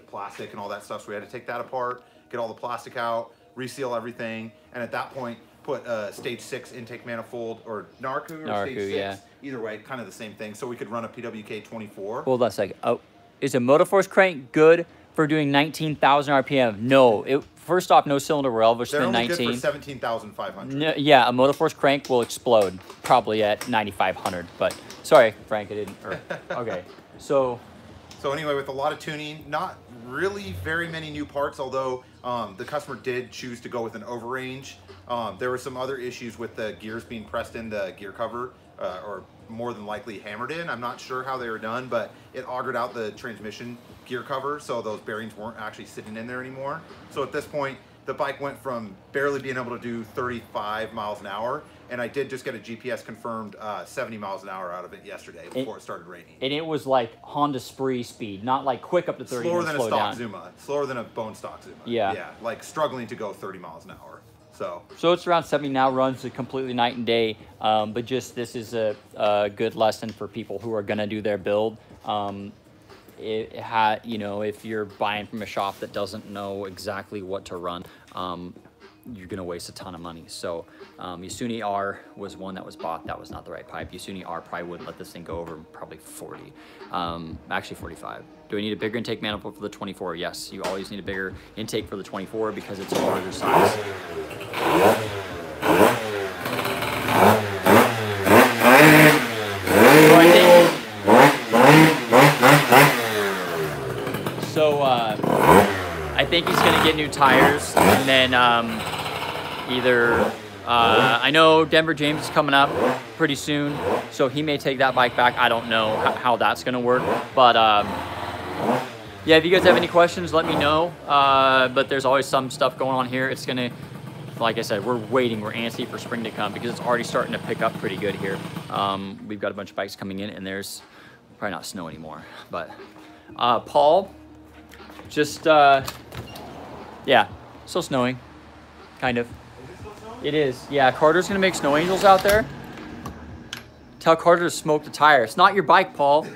plastic and all that stuff. So we had to take that apart, get all the plastic out, reseal everything, and at that point put a Stage 6 intake manifold, or Narku or Stage 6. Yeah. Either way, kind of the same thing. So we could run a PWK 24. Hold on a second. Oh, is a Motoforce crank good for doing 19,000 RPM? No. First off, no cylinder well, which is 19. They're only good for 17,500. No, yeah, a Motoforce crank will explode probably at 9,500. But sorry, Frank, I didn't. Okay, so So anyway, with a lot of tuning, not really very many new parts, although the customer did choose to go with an overrange. There were some other issues with the gears being pressed in the gear cover, or more than likely hammered in. I'm not sure how they were done, but it augured out the transmission gear cover, so those bearings weren't actually sitting in there anymore. So at this point, the bike went from barely being able to do 35 miles an hour, and I did just get a GPS confirmed 70 miles an hour out of it yesterday before it started raining. And it was like Honda Spree speed, not like quick up to 30. Slower than a stock down. Zuma, slower than a bone stock Zuma. Yeah. Yeah, like struggling to go 30 miles an hour. So it's around 70 now, runs completely night and day, but just this is a good lesson for people who are gonna do their build. You know, if you're buying from a shop that doesn't know exactly what to run, you're gonna waste a ton of money. So Yasuni R was one that was bought. That was not the right pipe. Yasuni R probably wouldn't let this thing go over probably 40, actually 45. Do we need a bigger intake manifold for the 24? Yes, you always need a bigger intake for the 24 because it's a larger size. So I think he's gonna get new tires, and then I know Denver James is coming up pretty soon, so he may take that bike back. I don't know how that's gonna work, but yeah, if you guys have any questions, let me know. But there's always some stuff going on here. It's gonna, like I said, we're antsy for spring to come because it's already starting to pick up pretty good here. We've got a bunch of bikes coming in, and there's probably not snow anymore, but Paul, just yeah, still snowing, kind of. It is, yeah. Carter's gonna make snow angels out there. Tell Carter to smoke the tire. It's not your bike, Paul.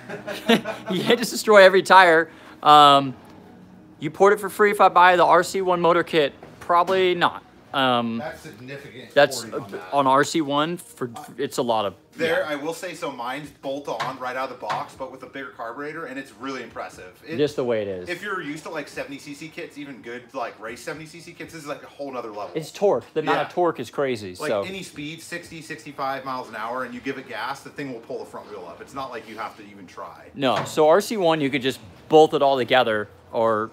You can't just destroy every tire. You poured it for free if I buy the RC1 motor kit. Probably not. That's significant. That's on RC1 for it's a lot of. There, yeah. I will say, so mine's bolt on right out of the box, but with a bigger carburetor, and it's really impressive. Just the way it is. If you're used to like 70cc kits, even good like race 70cc kits, this is like a whole nother level. It's torque. The amount of torque is crazy. Like so any speed, 60, 65 miles an hour, and you give it gas, the thing will pull the front wheel up. It's not like you have to even try. No, so RC1, you could just bolt it all together, or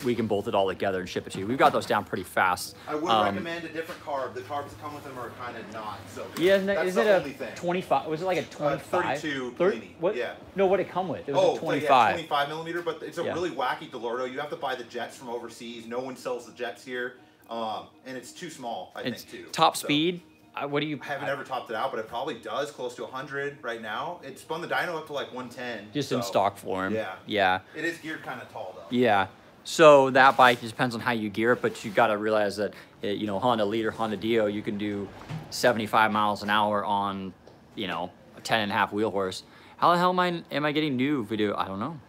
we can bolt it all together and ship it to you. We've got those down pretty fast. I would recommend a different carb. The carbs that come with them are kind of not so good. Yeah, that's is the it only a thing. 25? Was it like a 25? 32 30? What? Yeah. No, what did it come with? It was a 25. Yeah, 25 millimeter, but it's a really wacky Delorto. You have to buy the jets from overseas. No one sells the jets here, and it's too small, I think, too. Top speed? What do you? I haven't ever topped it out, but it probably does close to 100 right now. It spun the dyno up to like 110. Just in stock form. Yeah. Yeah. It is geared kind of tall, though. Yeah. So that bike just depends on how you gear it, but you got to realize that, you know, Honda Elite or Honda Dio, you can do 75 miles an hour on, you know, a 10.5 wheel horse. How the hell am I getting new video? I don't know.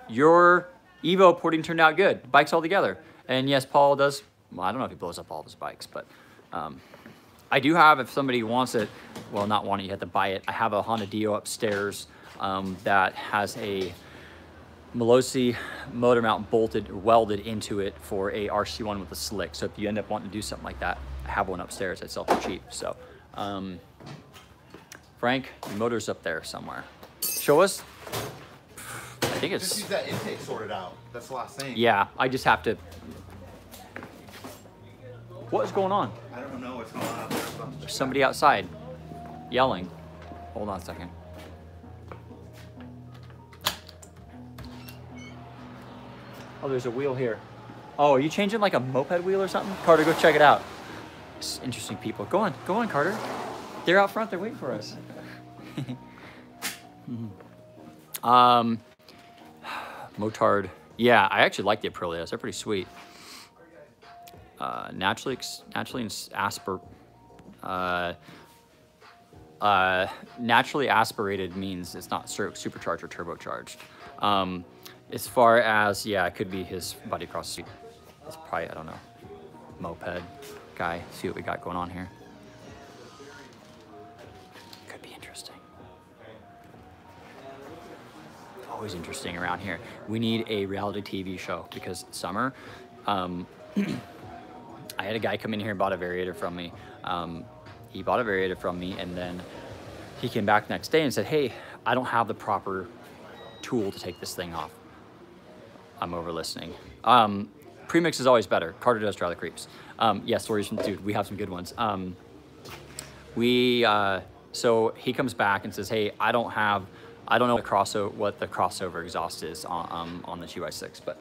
Your Evo porting turned out good. Bikes all together. And yes, Paul does, well, I don't know if he blows up all of his bikes, but I do have, if somebody wants it, well, not want it, you have to buy it. I have a Honda Dio upstairs that has a Melosi motor mount welded into it for a RC1 with a slick. So if you end up wanting to do something like that, I have one upstairs. I sell for cheap. So, Frank, your motor's up there somewhere. Show us. I think it's. Just use that intake sorted out. That's the last thing. Yeah, I just have to. What is going on? I don't know what's going on out there. There's somebody outside yelling. Hold on a second. Oh, there's a wheel here. Oh, are you changing like a moped wheel or something? Carter, go check it out. It's interesting people. Go on, Carter. They're out front, they're waiting for us. Motard. Yeah, I actually like the Aprilias. They're pretty sweet. Naturally aspirated means it's not supercharged or turbocharged. As far as, yeah, it could be his buddy across the street. It's probably, I don't know, moped guy. See what we got going on here. Could be interesting. Always interesting around here. We need a reality TV show because summer, I had a guy come in here and bought a variator from me. He bought a variator from me, and then he came back the next day and said, hey, I don't have the proper tool to take this thing off. I'm over listening. Premix is always better. Carter does draw the creeps. Yeah, stories from, dude, we have some good ones. So he comes back and says, hey, I don't know what the crossover exhaust is on the GY6, but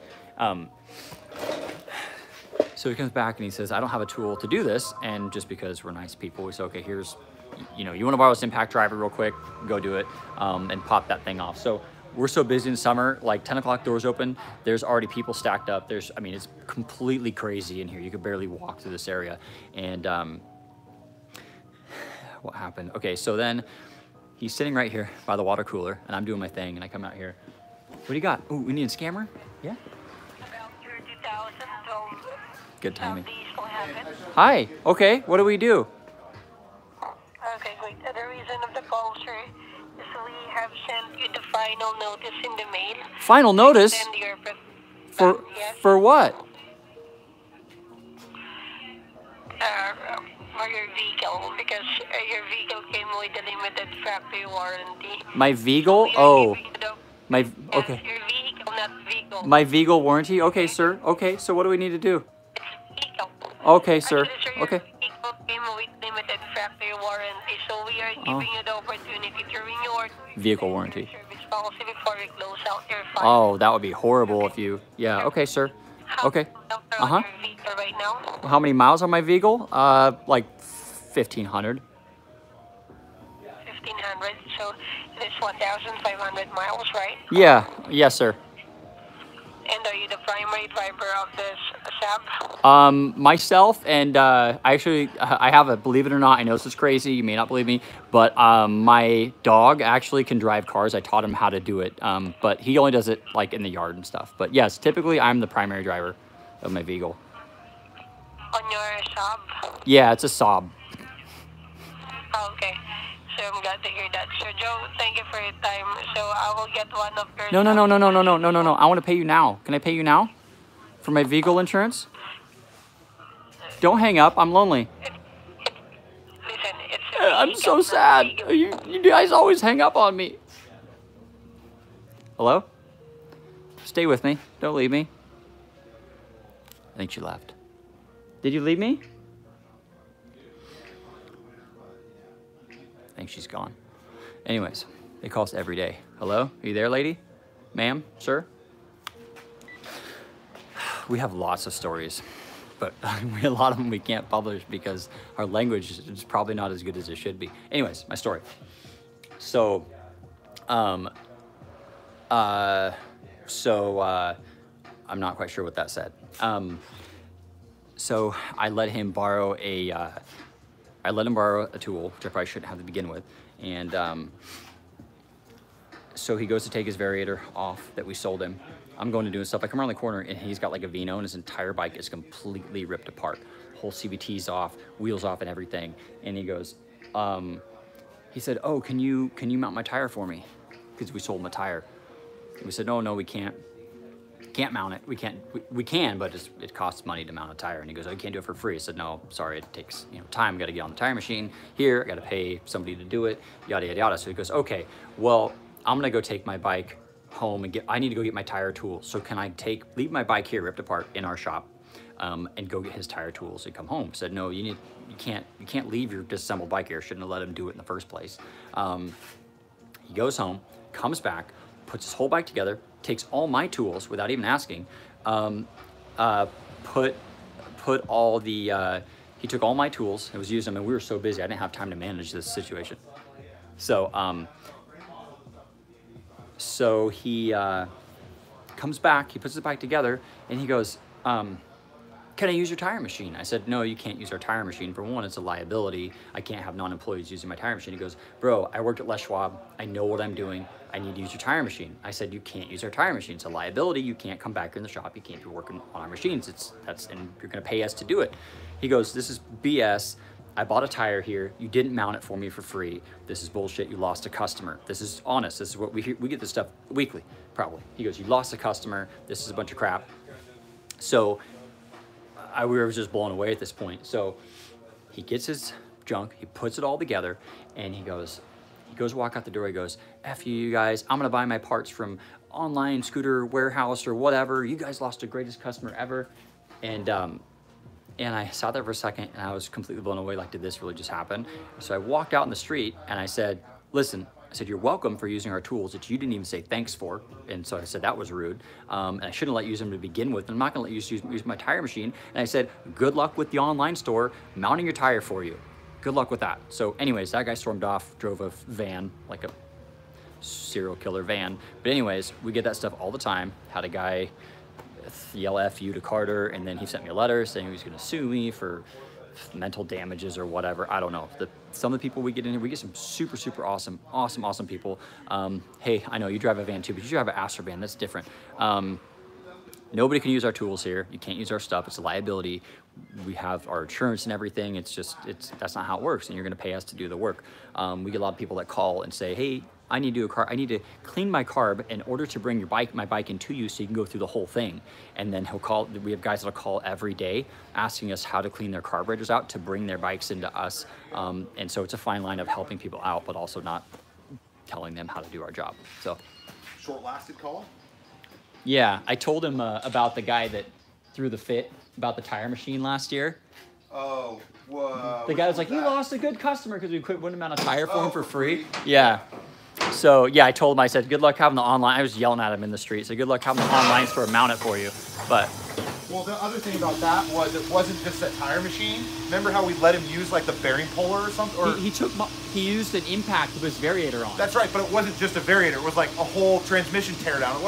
so he comes back and he says, I don't have a tool to do this, and just because we're nice people, we say, okay, here's, you want to borrow this impact driver real quick, go do it, and pop that thing off. So we're so busy in summer, like 10 o'clock doors open, there's already people stacked up. I mean, it's completely crazy in here. You could barely walk through this area. And what happened? Okay, so then he's sitting right here by the water cooler, and I'm doing my thing, and I come out here. What do you got? Oh, we need a scammer? Yeah? About 30,000. Good timing. These will happen. Hi, okay, what do we do? Okay, great. The reason of the call, sir, is we have sent you the final notice in the mail. Final notice? Send your yes. For what? For your vehicle, because your vehicle came with a limited factory warranty. My Vigal? So Oh, yes, okay. your vehicle, not vehicle. My Vigal warranty? Okay, sir. Okay, so what do we need to do? Vehicle. Okay, sir. Actually, sir, Okay. your vehicle came with limited factory warranty, so we are giving you the opportunity to renew our Vehicle warranty. service policy before we close out your file. Oh, that would be horrible if you... Yeah, okay, sir. Okay. Uh-huh. Your vehicle right now? How many miles on my Vigal? Like 1,500. 1,500, so it is 1,500 miles, right? Yeah, yes, sir. And are you the primary driver of this SAB? Myself and I have a, believe it or not, I know this is crazy, you may not believe me, but my dog actually can drive cars. I taught him how to do it, but he only does it like in the yard and stuff. But yes, typically I'm the primary driver of my Vigal. On your SAB? Yeah, it's a Saab. Okay, so I'm glad to hear that. So Joe, thank you for your time. So I will get one of your... No. I want to pay you now. Can I pay you now? For my Vigal insurance? Don't hang up. I'm lonely. Listen, it's... I'm so sad. You guys always hang up on me. Hello? Stay with me. Don't leave me. I think she left. Did you leave me? I think she's gone. Anyways, they call us every day. Hello? Are you there, lady? Ma'am? Sir? We have lots of stories, but a lot of them we can't publish because our language is probably not as good as it should be. Anyways, my story. So, I'm not quite sure what that said. So I let him borrow a tool, which I probably shouldn't have to begin with. And so he goes to take his variator off that we sold him. I'm going to do stuff. I come around the corner and he's got like a Vino and his entire bike is completely ripped apart. Whole CVT's off, wheels off and everything. And he goes, he said, oh, can you mount my tire for me? Because we sold him a tire. And we said, no, we can't mount it. We can, but it costs money to mount a tire. And he goes, oh, you can't do it for free. I said, no, sorry, it takes time. I got to get on the tire machine here. I got to pay somebody to do it, yada, yada, yada. So he goes, okay, well, I'm going to go take my bike home and I need to go get my tire tools. So can I leave my bike here ripped apart in our shop and go get his tire tools and come home? I said, no, you can't leave your disassembled bike here. Shouldn't have let him do it in the first place. He goes home, comes back, puts his whole bike together, takes all my tools without even asking, put all the, he took all my tools and was using them, and we were so busy, I didn't have time to manage this situation. So, so he comes back, he puts his bike together, and he goes, can I use your tire machine? I said, no, you can't use our tire machine. For one, it's a liability. I can't have non-employees using my tire machine. He goes, bro, I worked at Les Schwab. I know what I'm doing. I need to use your tire machine. I said, you can't use our tire machine. It's a liability. You can't come back here in the shop. You can't be working on our machines. And you're gonna pay us to do it. He goes, this is BS. I bought a tire here. You didn't mount it for me for free. This is bullshit. You lost a customer. This is honest. This is what we get this stuff weekly, probably. He goes, you lost a customer. This is a bunch of crap. So we were just blown away at this point. So he gets his junk, he puts it all together, and he goes, He goes walk out the door. He goes, "F you guys. I'm gonna buy my parts from online scooter warehouse or whatever. You guys lost the greatest customer ever." And I sat there for a second and I was completely blown away. Like, did this really just happen? So I walked out in the street and I said, "Listen," I said, "you're welcome for using our tools that you didn't even say thanks for." And so I said, that was rude. And I shouldn't let you use them to begin with. I'm not gonna let you use my tire machine. And I said, "Good luck with the online store mounting your tire for you. Good luck with that." So anyways, that guy stormed off, drove a van, like a serial killer van. But anyways, we get that stuff all the time. Had a guy yell F you to Carter, and then he sent me a letter saying he was gonna sue me for mental damages or whatever. I don't know. Some of the people we get in here, we get some super awesome people. Hey, I know you drive a van too, but you drive an Astra van. That's different. Nobody can use our tools here. You can't use our stuff. It's a liability. We have our insurance and everything. That's not how it works, and you're gonna pay us to do the work. We get a lot of people that call and say, "Hey, I need to clean my carb in order to bring my bike into you so you can go through the whole thing." And then we have guys that'll call every day asking us how to clean their carburetors out to bring their bikes into us. And so it's a fine line of helping people out, but also not telling them how to do our job. So, Short-lasted call? yeah, I told him about the guy that threw the fit about the tire machine last year. Oh, whoa. The guy was like, "You lost a good customer because we quit one amount of tire for him for for free." free? Yeah. So yeah, I told him, I said, "Good luck having the online." I was yelling at him in the street. So good luck having the online store mount it for you. But well, the other thing about that was it wasn't just a tire machine. Remember how we let him use like the bearing puller or something? Or he used an impact with his variator on. That's right, but it wasn't just a variator. It was like a whole transmission teardown.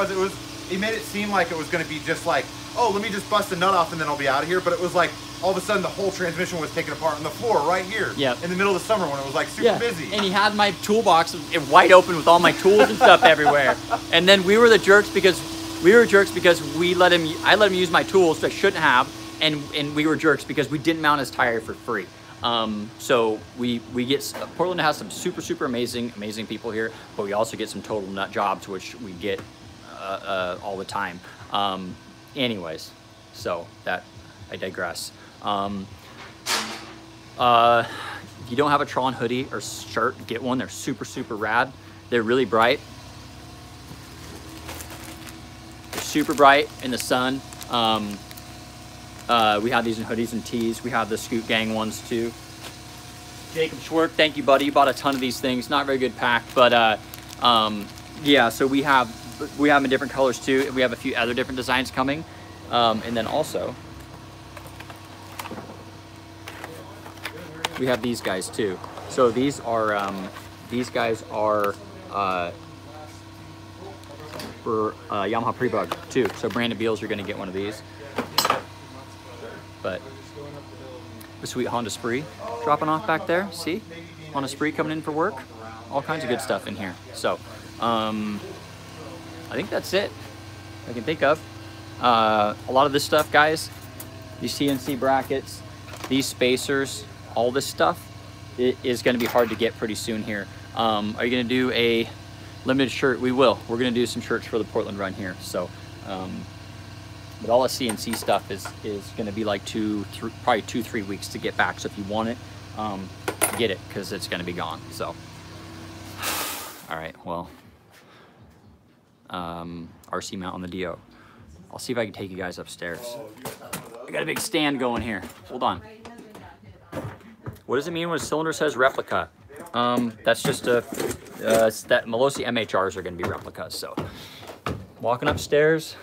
It made it seem like it was going to be just like, "Oh, let me just bust a nut off and then I'll be out of here." But it was like all of a sudden the whole transmission was taken apart on the floor right here. Yeah. In the middle of the summer when it was like super busy. And he had my toolbox wide open with all my tools and stuff everywhere. And then we were jerks because I let him use my tools, which I shouldn't have, and we were jerks because we didn't mount his tire for free. So we get, Portland has some super amazing people here, but we also get some total nut jobs, which we get all the time. Anyways, so that, I digress. If you don't have a Tron hoodie or shirt, get one. They're super rad. They're really bright. They're super bright in the sun. We have these in hoodies and tees. We have the Scoot Gang ones too. Jacob Schwartz, thank you, buddy. You bought a ton of these things. Not very good pack, but yeah. So we have them in different colors too. We have a few other different designs coming, and then also we have these guys too. So these guys are for Yamaha Prebug too. So Brandon Beals, you're gonna get one of these. But the sweet Honda Spree dropping off back there. See, Honda Spree coming in for work. All kinds of good stuff in here. So I think that's it I can think of. A lot of this stuff, guys, these CNC brackets, these spacers, all this stuff, it is going to be hard to get pretty soon here. Are you going to do a limited shirt? We will. We're going to do some shirts for the Portland run here. So, but all the CNC stuff is going to be like probably 2-3 weeks to get back. So if you want it, get it, because it's going to be gone. So, all right, well, RC mount on the Dio. I'll see if I can take you guys upstairs. I got a big stand going here. Hold on. What does it mean when a cylinder says replica? That's just that Melosi MHRs are going to be replicas. So, walking upstairs.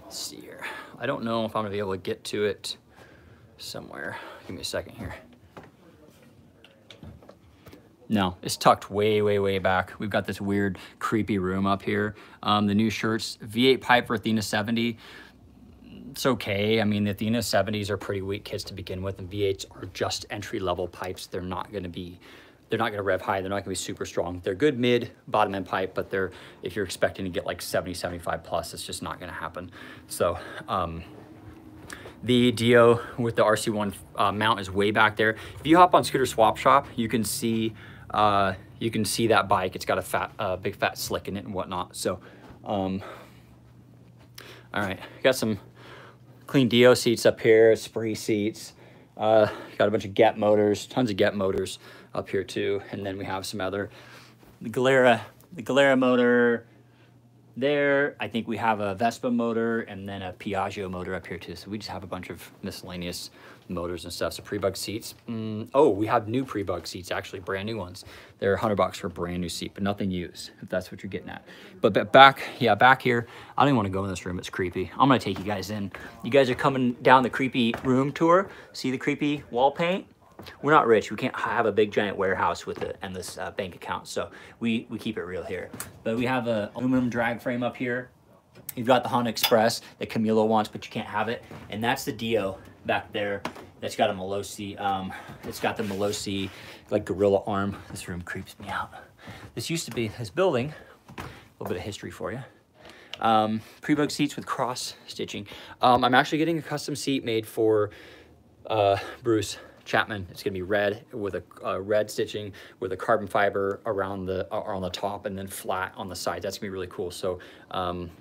Let's see here. I don't know if I'm going to be able to get to it somewhere. Give me a second here. No, it's tucked way back. We've got this weird, creepy room up here. The new shirts, V8 pipe for Athena 70. It's okay. I mean, the Athena 70s are pretty weak kits to begin with, and V8s are just entry-level pipes. They're not going to rev high. They're not going to be super strong. They're good mid, bottom end pipe, but if you're expecting to get like 70, 75 plus, it's just not going to happen. So, the Dio with the RC1 mount is way back there. If you hop on Scooter Swap Shop, you can see that bike. It's got a big fat slick in it and whatnot. So, all right, got some clean Dio seats up here, Spree seats. Got a bunch of Get motors, tons of Get motors up here too. And then we have some other, the Galera motor there. I think we have a Vespa motor and then a Piaggio motor up here too. So we just have a bunch of miscellaneous motors and stuff. So prebug seats. Oh, we have new prebug seats, actually brand new ones. They're $100 for a brand new seat, but nothing used, if that's what you're getting at. But back here, I don't even want to go in this room. It's creepy. I'm going to take you guys in. You guys are coming down the creepy room tour. See the creepy wall paint? We're not rich. We can't have a big giant warehouse with an endless bank account. So we keep it real here. But we have an aluminum drag frame up here. You've got the Honda Express that Camilo wants, but you can't have it. And that's the Dio back there. That's got a Melosi. It's got the Melosi like gorilla arm. This room creeps me out. This used to be his building. A little bit of history for you. Prebug seats with cross stitching. I'm actually getting a custom seat made for Bruce Chapman. It's gonna be red with a red stitching with a carbon fiber around on the top and then flat on the side. That's gonna be really cool. So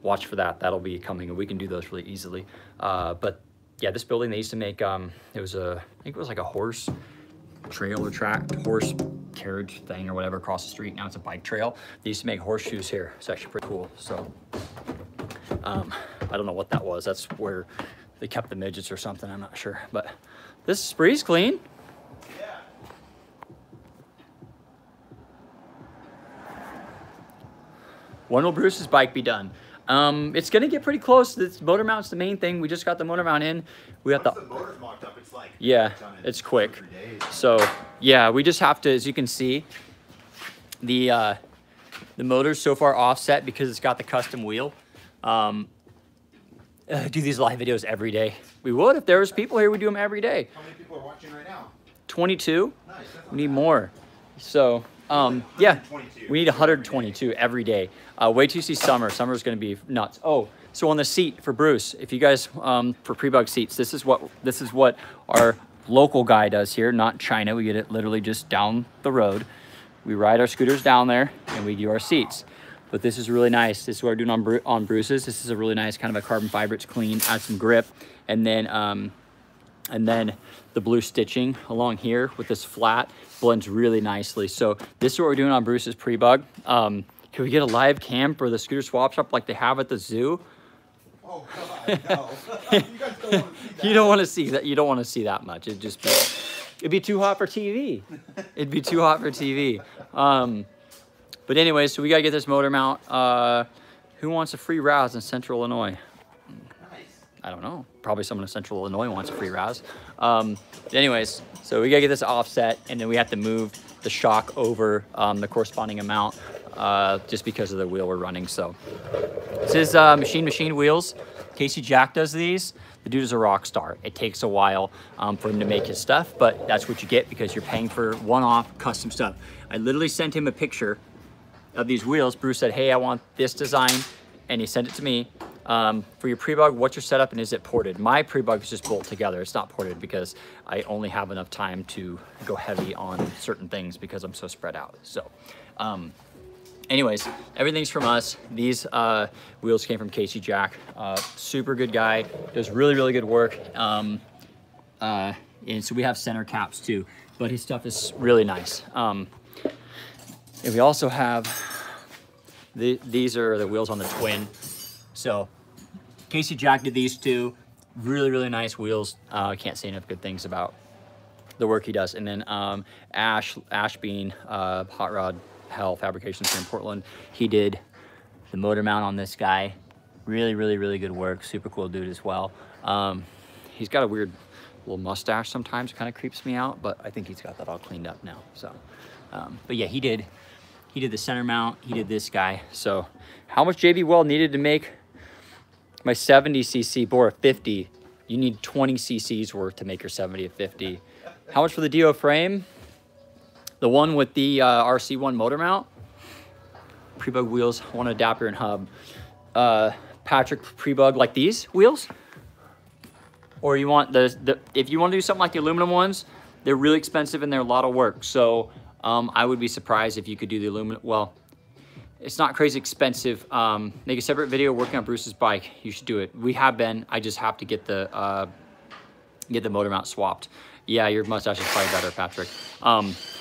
watch for that. That'll be coming, and we can do those really easily. But yeah, this building they used to make. I think it was like a horse trail or track, horse carriage thing or whatever across the street. Now it's a bike trail. They used to make horseshoes here. It's actually pretty cool. So I don't know what that was. That's where they kept the midgets or something. I'm not sure, but. This spree's clean. Yeah. When will Bruce's bike be done? It's gonna get pretty close. This motor mount's the main thing. We just got the motor mount in. We have the motor's mocked up, it's like it's quick. So yeah, we just have to, as you can see, the motor's so far offset because it's got the custom wheel. Do these live videos every day. We would if there was people here. We do them every day. How many people are watching right now? 22. Nice. We need more. So yeah, we need 122 every day. Wait till you see summer. Summer's going to be nuts. Oh, so on the seat for Bruce, if you guys for prebug seats, this is what our local guy does here, not China. We get it literally just down the road. We ride our scooters down there and we do our seats. But this is really nice. This is what we're doing on Bruce's. This is a really nice kind of a carbon fiber. It's clean, adds some grip. And then the blue stitching along here with this flat blends really nicely. So this is what we're doing on Bruce's prebug. Can we get a live cam for the scooter swap shop like they have at the zoo? Oh God, no. You guys don't want to see that. You don't want to see that. You don't want to see that much. It'd be too hot for TV. It'd be too hot for TV. But anyway, so we gotta get this motor mount. Who wants a free RAS in Central Illinois? Nice. I don't know. Probably someone in Central Illinois wants a free RAS. Anyways, so we gotta get this offset, and then we have to move the shock over the corresponding amount just because of the wheel we're running. So this is machine wheels. Casey Jack does these. The dude is a rock star. It takes a while for him to make his stuff, but that's what you get because you're paying for one-off custom stuff. I literally sent him a picture of these wheels. Bruce said, hey, I want this design, and he sent it to me. For your prebug, what's your setup and is it ported? My prebug is just bolt together. It's not ported because I only have enough time to go heavy on certain things because I'm so spread out. So anyways, everything's from us. These wheels came from Casey Jack. Super good guy, does really, really good work. And so we have center caps too, but his stuff is really nice. And we also have, these are the wheels on the Twin. So Casey Jack did these two. Really, really nice wheels. I can't say enough good things about the work he does. And then Ash Bean, Hot Rod Hell Fabrications here in Portland. He did the motor mount on this guy. Really, really, really good work. Super cool dude as well. He's got a weird little mustache sometimes. Kind of creeps me out, but I think he's got that all cleaned up now. So, but yeah, he did the center mount. He did this guy. So how much JB Weld needed to make my 70cc bore a 50? You need 20 cc's worth to make your 70 a 50. How much for the Dio frame? The one with the RC1 motor mount. Prebug wheels, one adapter and hub. Patrick, prebug like these wheels? Or you want if you want to do something like the aluminum ones, they're really expensive and they're a lot of work. So I would be surprised if you could do the aluminum. Well, it's not crazy expensive. Make a separate video working on Bruce's bike. You should do it. We have been. I just have to get the motor mount swapped. Yeah, your mustache is probably better, Patrick.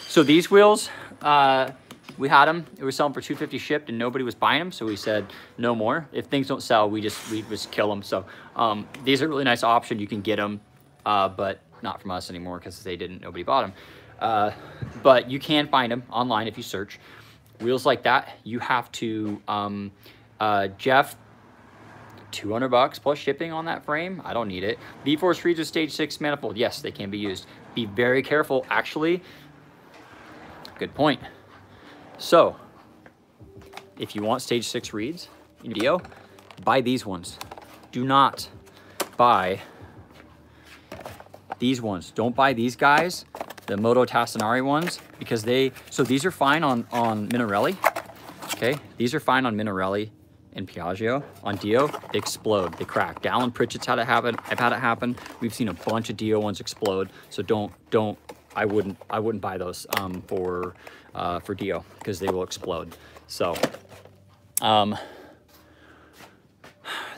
So these wheels, we had them. It was selling for $250 shipped, and nobody was buying them. So we said no more. If things don't sell, we just kill them. So these are a really nice option. You can get them, but not from us anymore because they didn't. Nobody bought them. But you can find them online if you search. Wheels like that, you have to, Jeff, $200 plus shipping on that frame. I don't need it. V-Force reeds with stage 6 manifold. Yes, they can be used. Be very careful. Actually, good point. So, if you want stage 6 reeds in your video, buy these ones. Do not buy these ones. Don't buy these guys, the Moto Tassinari ones, because so these are fine on Minarelli. Okay, these are fine on Minarelli and Piaggio. On Dio, they explode, they crack. Dallin Pritchett's had it happen. I've had it happen. We've seen a bunch of Dio ones explode. So I wouldn't buy those for Dio because they will explode. So I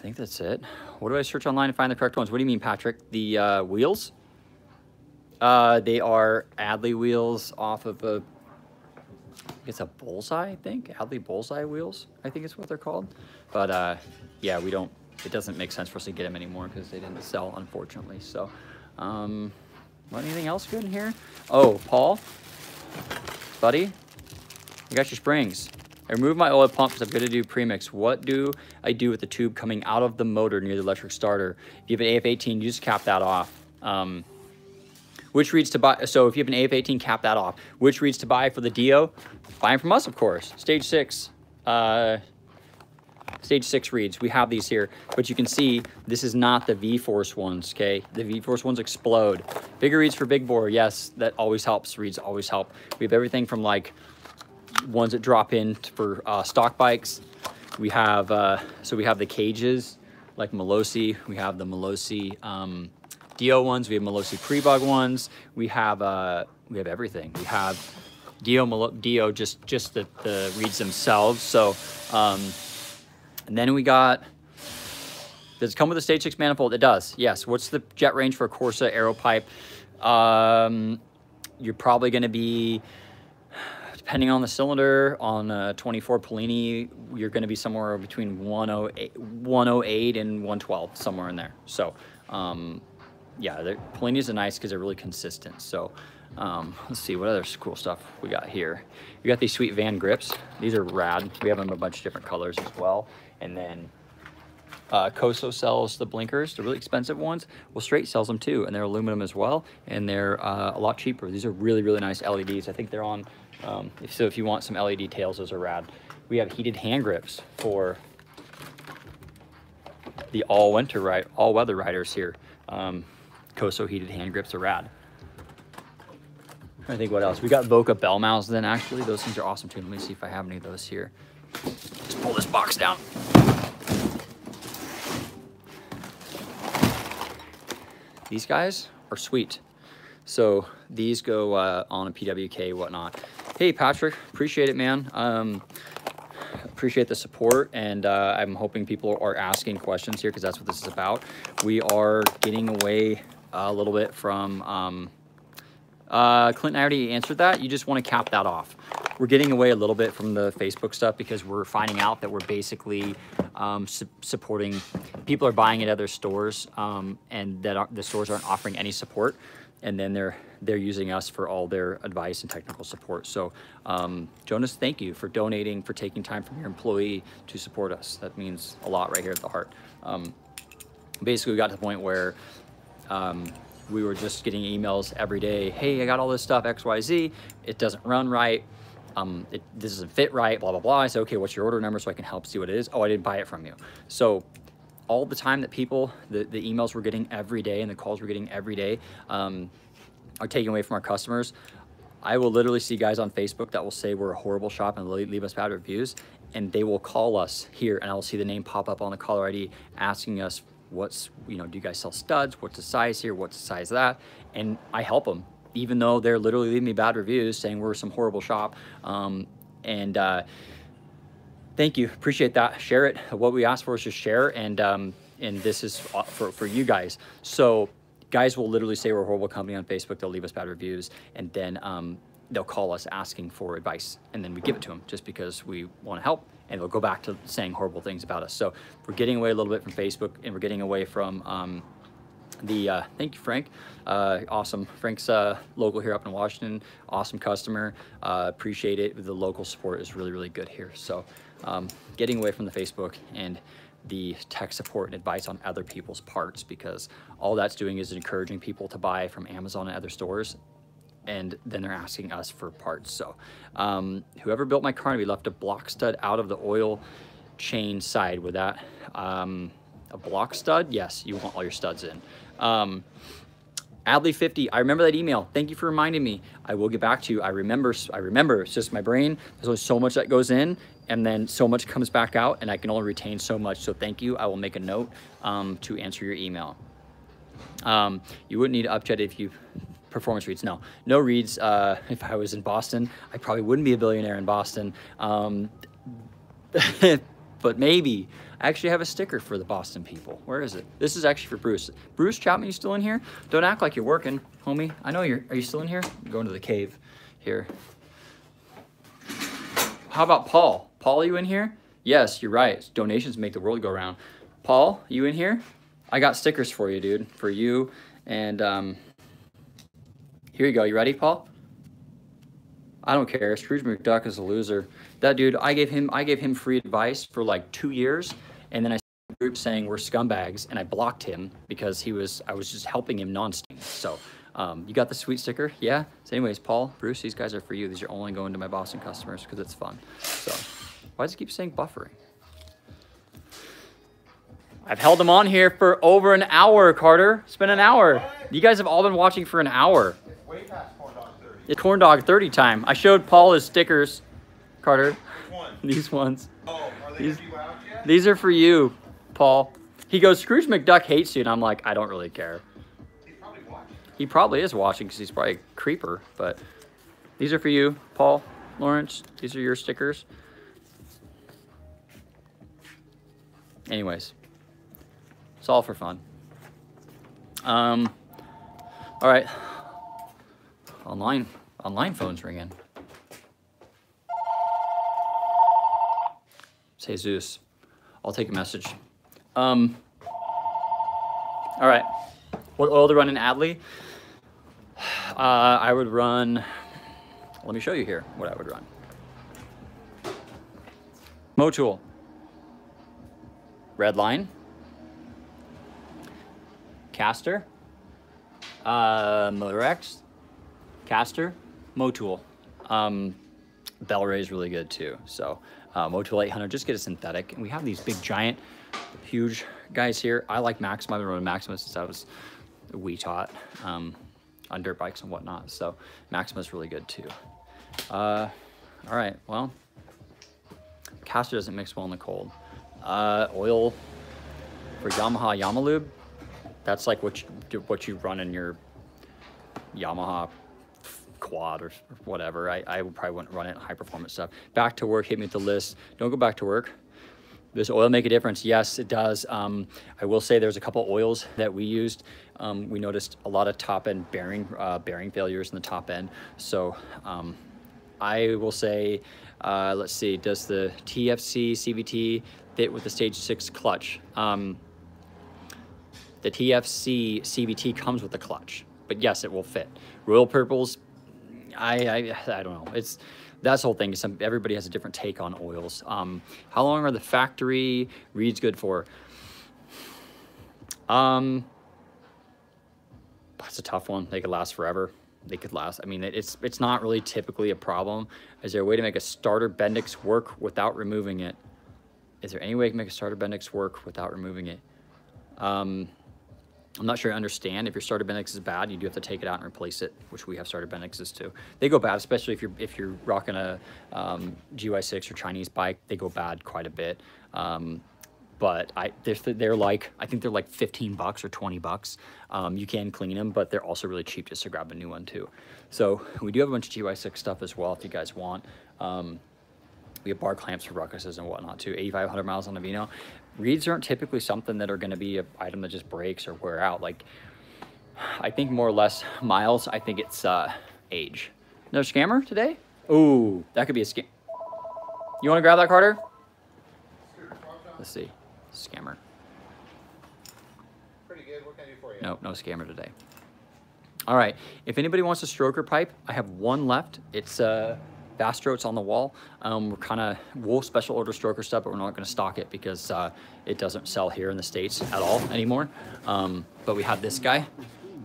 think that's it. What do I search online to find the correct ones? What do you mean, Patrick? The wheels? They are Adley wheels off of it's a Bullseye, I think. Adley Bullseye wheels, I think is what they're called. But yeah, it doesn't make sense for us to get them anymore because they didn't sell, unfortunately. So, anything else good in here? Oh, Paul, buddy, I got your springs. I removed my oil pump because I'm going to do premix. What do I do with the tube coming out of the motor near the electric starter? If you have an AF18, you just cap that off. Which reeds to buy? So if you have an AF18, cap that off. Which reeds to buy for the Dio? Buy them from us, of course. Stage 6. Stage 6 reeds. We have these here. But you can see this is not the V-Force ones, okay? The V-Force ones explode. Bigger reeds for big bore. Yes, that always helps. Reeds always help. We have everything from like ones that drop in for stock bikes. We have, so we have the cages like Melosi. We have the Melosi Dio ones. We have Melosi prebug ones. We have everything. We have Dio, just the reeds themselves. So, and then we got, does it come with a stage 6 manifold? It does, yes. What's the jet range for a Corsa aero pipe? You're probably gonna be, depending on the cylinder, on a 24 Polini, you're gonna be somewhere between 108 and 112, somewhere in there. So, yeah, Polinis are nice because they're really consistent. So let's see what other cool stuff we got here. We got these sweet Van grips. These are rad. We have them in a bunch of different colors as well. And then Koso sells the blinkers, the really expensive ones. Well, Straight sells them too, and they're aluminum as well, and they're a lot cheaper. These are really, really nice LEDs. I think they're on, so if you want some LED tails, those are rad. We have heated hand grips for the all-weather riders here. Koso heated hand grips are rad. I think what else? We got Voca bell mouths then, actually. Those things are awesome too. Let me see if I have any of those here. Just pull this box down. These guys are sweet. So these go on a PWK, whatnot. Hey, Patrick, appreciate it, man. Appreciate the support, and I'm hoping people are asking questions here because that's what this is about. We are getting away a little bit from Clinton. I already answered that. You just want to cap that off. We're getting away a little bit from the Facebook stuff because we're finding out that we're basically supporting, people are buying at other stores and that the stores aren't offering any support, and then they're using us for all their advice and technical support. So Jonas, thank you for donating, for taking time from your employee to support us. That means a lot right here at the heart. Basically, we got to the point where we were just getting emails every day. Hey, I got all this stuff, XYZ. It doesn't run right. This doesn't fit right, blah, blah, blah. I said, okay, what's your order number so I can help see what it is? Oh, I didn't buy it from you. So all the time that people, the emails we're getting every day and the calls we're getting every day are taken away from our customers. I will literally see guys on Facebook that will say we're a horrible shop and leave us bad reviews, and they will call us here and I will see the name pop up on the caller ID asking us, what's, you know, do you guys sell studs? What's the size here? What's the size of that? And I help them, even though they're literally leaving me bad reviews saying we're some horrible shop. Thank you, appreciate that. Share it. What we ask for is just share, and this is for you guys. So guys will literally say we're a horrible company on Facebook. They'll leave us bad reviews, and then they'll call us asking for advice, and then we give it to them just because we want to help, and they'll go back to saying horrible things about us. So we're getting away a little bit from Facebook, and we're getting away from thank you, Frank. Awesome. Frank's local here up in Washington. Awesome customer. Appreciate it. The local support is really, really good here. So getting away from the Facebook and the tech support and advice on other people's parts, because all that's doing is encouraging people to buy from Amazon and other stores, and then they're asking us for parts. So whoever built my car, we left a block stud out of the oil chain side with that. A block stud? Yes, you want all your studs in. Adley50, I remember that email. Thank you for reminding me. I will get back to you. I remember. It's just my brain. There's only so much that goes in, and then so much comes back out, and I can only retain so much. So thank you. I will make a note to answer your email. You wouldn't need to upchat if you performance reads. No reads. If I was in Boston, I probably wouldn't be a billionaire in Boston. But maybe. I actually have a sticker for the Boston people. Where is it? This is actually for Bruce. Bruce Chapman, you still in here? Don't act like you're working, homie. I know are you still in here? I'm going to the cave here. How about Paul? Paul, are you in here? Yes, you're right. Donations make the world go round. Paul, you in here? I got stickers for you, dude. For you. And here you go. You ready, Paul? I don't care. Scrooge McDuck is a loser. That dude, I gave him free advice for like 2 years, and then I started a group saying we're scumbags, and I blocked him because I was just helping him non-stink. So you got the sweet sticker? Yeah? So anyways, Paul, Bruce, these guys are for you. These are only going to my Boston customers because it's fun. So why does it keep saying buffering? I've held them on here for over an hour, Carter. It's been an hour. What? You guys have all been watching for an hour. It's way past Corn Dog 30. It's Corn Dog 30 time. I showed Paul his stickers, Carter. Which one? These ones. Oh, are they gonna be out yet? These are for you, Paul. He goes, Scrooge McDuck hates you, and I'm like, I don't really care. He's probably watching. He probably is watching because he's probably a creeper, but these are for you, Paul, Lawrence. These are your stickers. Anyways, it's all for fun. All right. Online phone's ringing. Say Zeus. I'll take a message. All right. What oil to run in Adley? I would run. Let me show you here what I would run. Motul. Redline. Caster. Motorex. Caster. Motul. Bel-Ray is really good too. So Motul 800, just get a synthetic. And we have these big, giant, huge guys here. I like Maxima. I've been running Maxima since I was a wee tot on dirt bikes and whatnot. So Maxima's really good too. All right, well, Caster doesn't mix well in the cold. Oil for Yamaha Yamalube. That's like what you run in your Yamaha quad or whatever. I probably wouldn't run it in high performance stuff. Back to work, hit me with the list. Don't go back to work. Does oil make a difference? Yes, it does. I will say there's a couple oils that we used. We noticed a lot of top end bearing failures in the top end. So I will say, let's see, does the TFC CVT fit with the stage 6 clutch? The TFC CVT comes with a clutch, but yes, it will fit. Royal Purples, I don't know. That's the whole thing. Everybody has a different take on oils. How long are the factory reeds good for? That's a tough one. They could last forever. They could last. I mean, it's not really typically a problem. Is there a way to make a starter Bendix work without removing it? Is there any way to make a starter Bendix work without removing it? I'm not sure I understand. If your starter Bendix is bad, you do have to take it out and replace it, which we have starter Bendixes too. They go bad, especially if you're rocking a GY6 or Chinese bike. They go bad quite a bit. But they're like, I think they're like $15 or $20. You can clean them, but they're also really cheap just to grab a new one too. So we do have a bunch of GY6 stuff as well if you guys want. We have bar clamps for ruckuses and whatnot too. 8,500 miles on a Vino. Reeds aren't typically something that are going to be an item that just breaks or wear out. Like I think more or less miles. I think it's age. No scammer today? Ooh, that could be a scam. You want to grab that, Carter? Let's see. Scammer. Pretty good. What can I do for you? Nope, no scammer today. All right. If anybody wants a stroker pipe, I have one left. It's Vastro. It's on the wall. We'll special order stroker stuff, but we're not going to stock it because it doesn't sell here in the States at all anymore. But we have this guy.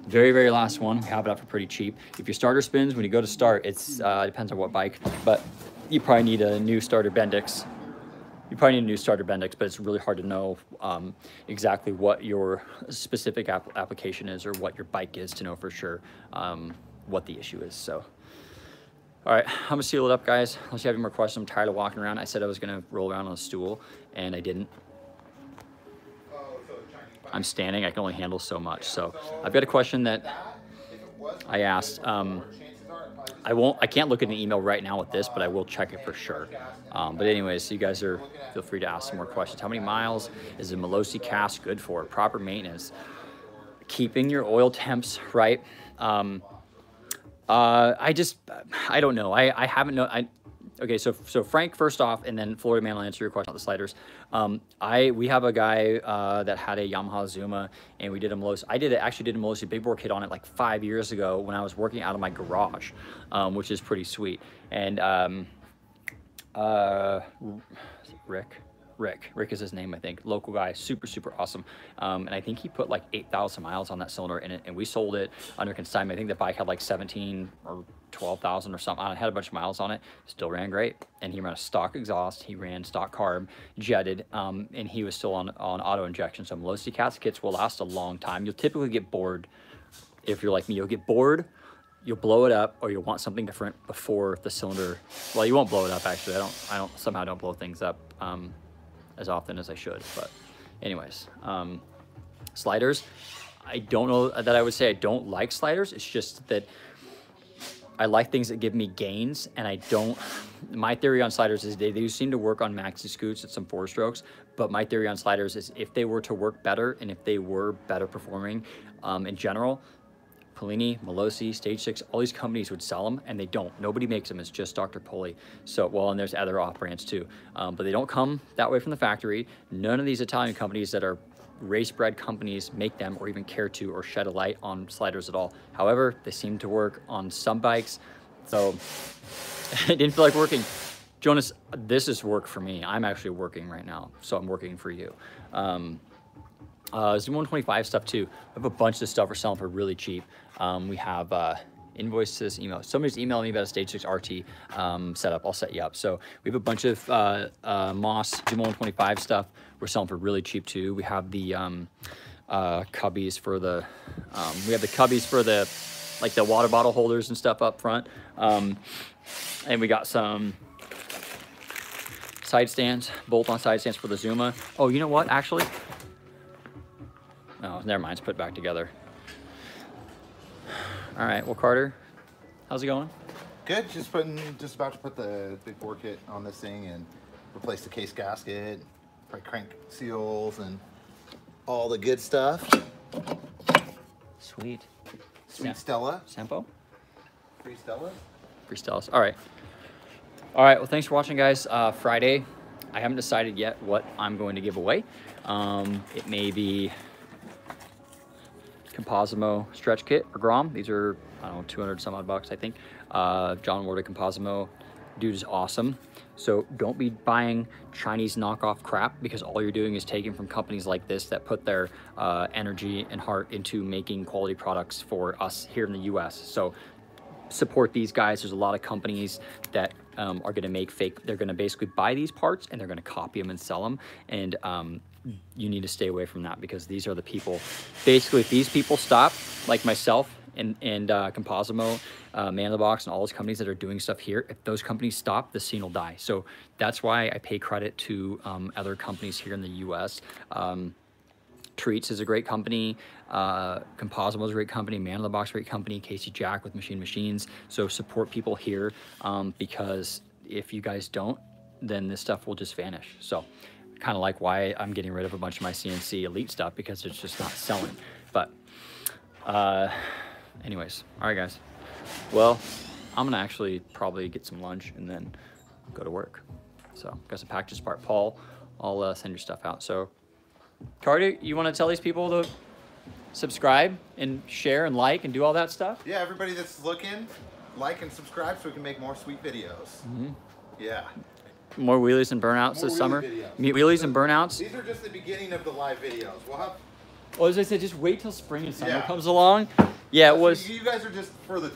Very, very last one. We have it up for pretty cheap. If your starter spins, when you go to start, it's depends on what bike, but you probably need a new starter Bendix. But it's really hard to know exactly what your specific application is or what your bike is to know for sure what the issue is. So, all right, I'm gonna seal it up, guys. Unless you have any more questions, I'm tired of walking around. I said I was gonna roll around on a stool, and I didn't. I'm standing, I can only handle so much. So I've got a question that I asked. I can't look at an email right now with this, but I will check it for sure. But anyways, you guys feel free to ask some more questions. How many miles is a Melosi cast good for? Proper maintenance. Keeping your oil temps right. I don't know. I haven't known. Okay, so Frank, first off, and then Florida Man will answer your question about the sliders. We have a guy that had a Yamaha Zuma, and we did a Melosi. Actually did a Melosi big bore kit on it like 5 years ago when I was working out of my garage, which is pretty sweet. And Rick is his name, I think. Local guy, super, super awesome. And I think he put like 8,000 miles on that cylinder in it, and we sold it under consignment. I think the bike had like 17 or 12,000 or something. It had a bunch of miles on it, still ran great. And he ran a stock exhaust, he ran stock carb, jetted, and he was still on auto injection. So Melosi cast kits will last a long time. You'll typically get bored if you're like me. You'll get bored, you'll blow it up, or you'll want something different before the cylinder. Well, you won't blow it up actually. I somehow don't blow things up as often as I should. But anyways, sliders, I don't know that I would say I don't like sliders. It's just that I like things that give me gains, and I don't. My theory on sliders is they do seem to work on maxi scoots at some 4-strokes, but my theory on sliders is if they were to work better and if they were better performing in general, Polini, Melosi, Stage 6, all these companies would sell them, and they don't. Nobody makes them. It's just Dr. Poli. So, well, and there's other off-brands too, but they don't come that way from the factory. None of these Italian companies that are race-bred companies make them or even care to or shed a light on sliders at all. However, they seem to work on some bikes, so it didn't feel like working. Jonas, this is work for me. I'm actually working right now, so I'm working for you. Zuma 125 stuff too. I have a bunch of this stuff we're selling for really cheap. We have invoice to this email. Somebody's emailing me about a Stage 6 RT setup. I'll set you up. So we have a bunch of Moss Zuma 125 stuff we're selling for really cheap too. We have the cubbies for the like the water bottle holders and stuff up front. And we got some side stands, bolt-on side stands for the Zuma. Oh, you know what? Actually, oh, never mind. It's put back together. All right. Well, Carter, how's it going? Good. Just about to put the big bore kit on this thing and replace the case gasket, probably crank seals, and all the good stuff. Sweet. Sweet Stella. Sampo? Free Stella. Free Stellas. All right. All right. Well, thanks for watching, guys. Friday, I haven't decided yet what I'm going to give away. It may be Composimo stretch kit or Grom. These are, I don't know, 200 some odd bucks, I think. John Ward Composimo. Dude is awesome. So don't be buying Chinese knockoff crap, because all you're doing is taking from companies like this that put their energy and heart into making quality products for us here in the US. So support these guys. There's a lot of companies that are going to make fake. They're going to basically buy these parts and they're going to copy them and sell them. And you need to stay away from that, because these are the people. Basically, if these people stop, like myself and Composimo, Man in the Box, and all those companies that are doing stuff here, if those companies stop, the scene will die. So that's why I pay credit to other companies here in the US. Treats is a great company. Composimo is a great company. Man in the Box, great company. Casey Jack with Machines. So support people here, because if you guys don't, then this stuff will just vanish. So kind of like why I'm getting rid of a bunch of my CNC Elite stuff, because it's just not selling. But Anyways, all right, guys. Well, I'm gonna actually probably get some lunch and then go to work. So, got some packages part. Paul, I'll send your stuff out. So, Carter, you want to tell these people to subscribe and share and like and do all that stuff? Yeah, everybody that's looking, like and subscribe so we can make more sweet videos. Yeah. More wheelies and burnouts this summer. Wheelies and burnouts. These are just the beginning of the live videos. We'll have. Well, as I said, just wait till spring and summer comes along. Yeah, it was. You guys are just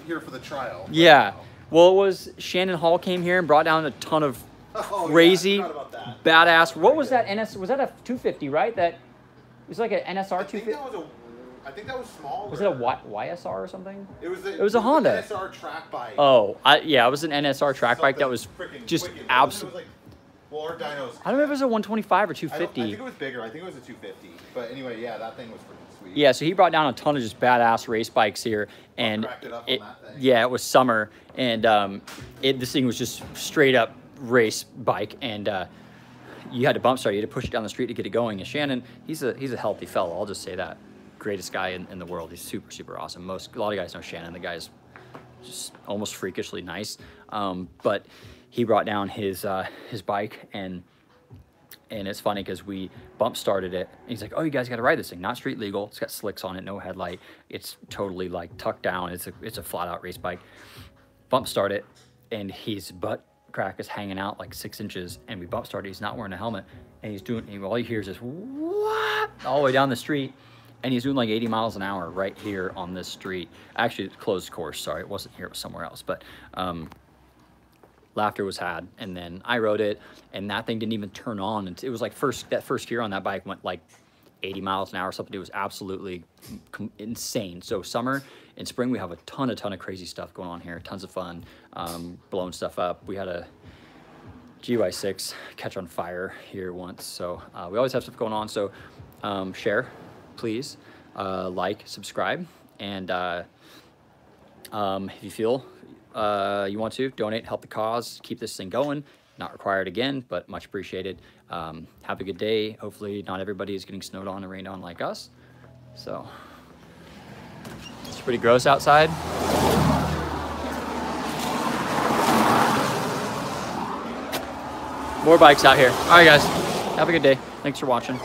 here for the trial. Yeah. Well, it was Shannon Hall came here and brought down a ton of crazy, badass. What was that NS? Was that a 250? Right? That it was like an NSR 250. I think that was smaller. Was it a YSR or something? It was a Honda. NSR track bike. Oh, yeah, it was an NSR track bike that was just absolutely. Well, our dynos. I don't know if it was a 125 or 250. I think it was bigger. I think it was a 250. But anyway, yeah, that thing was freaking sweet. Yeah, so he brought down a ton of just badass race bikes here, and it was summer, and this thing was just straight up race bike, and you had to bump start. You had to push it down the street to get it going. And Shannon, he's a healthy fellow. I'll just say that. Greatest guy in the world. He's super, super awesome. A lot of guys know Shannon. The guy's just almost freakishly nice. But he brought down his bike, and it's funny because we bump started it. And he's like, "Oh, you guys got to ride this thing. Not street legal. It's got slicks on it, no headlight. It's totally like tucked down. It's a flat out race bike." Bump start it, and his butt crack is hanging out like 6 inches. And we bump started. He's not wearing a helmet, and he's doing. All he hears is "what" all the way down the street. And he's doing like 80 miles an hour right here on this street. Actually, it's closed course. Sorry, it wasn't here. It was somewhere else. But laughter was had. And then I rode it, and that thing didn't even turn on. And it was like that first gear on that bike went like 80 miles an hour or something. It was absolutely insane. So summer and spring, we have a ton of crazy stuff going on here. Tons of fun, blowing stuff up. We had a GY6 catch on fire here once. So we always have stuff going on. So share. Please like, subscribe, and if you feel you want to donate, help the cause, keep this thing going. Not required again, but much appreciated. Have a good day. Hopefully not everybody is getting snowed on and rained on like us. So it's pretty gross outside. More bikes out here. All right, guys, have a good day. Thanks for watching.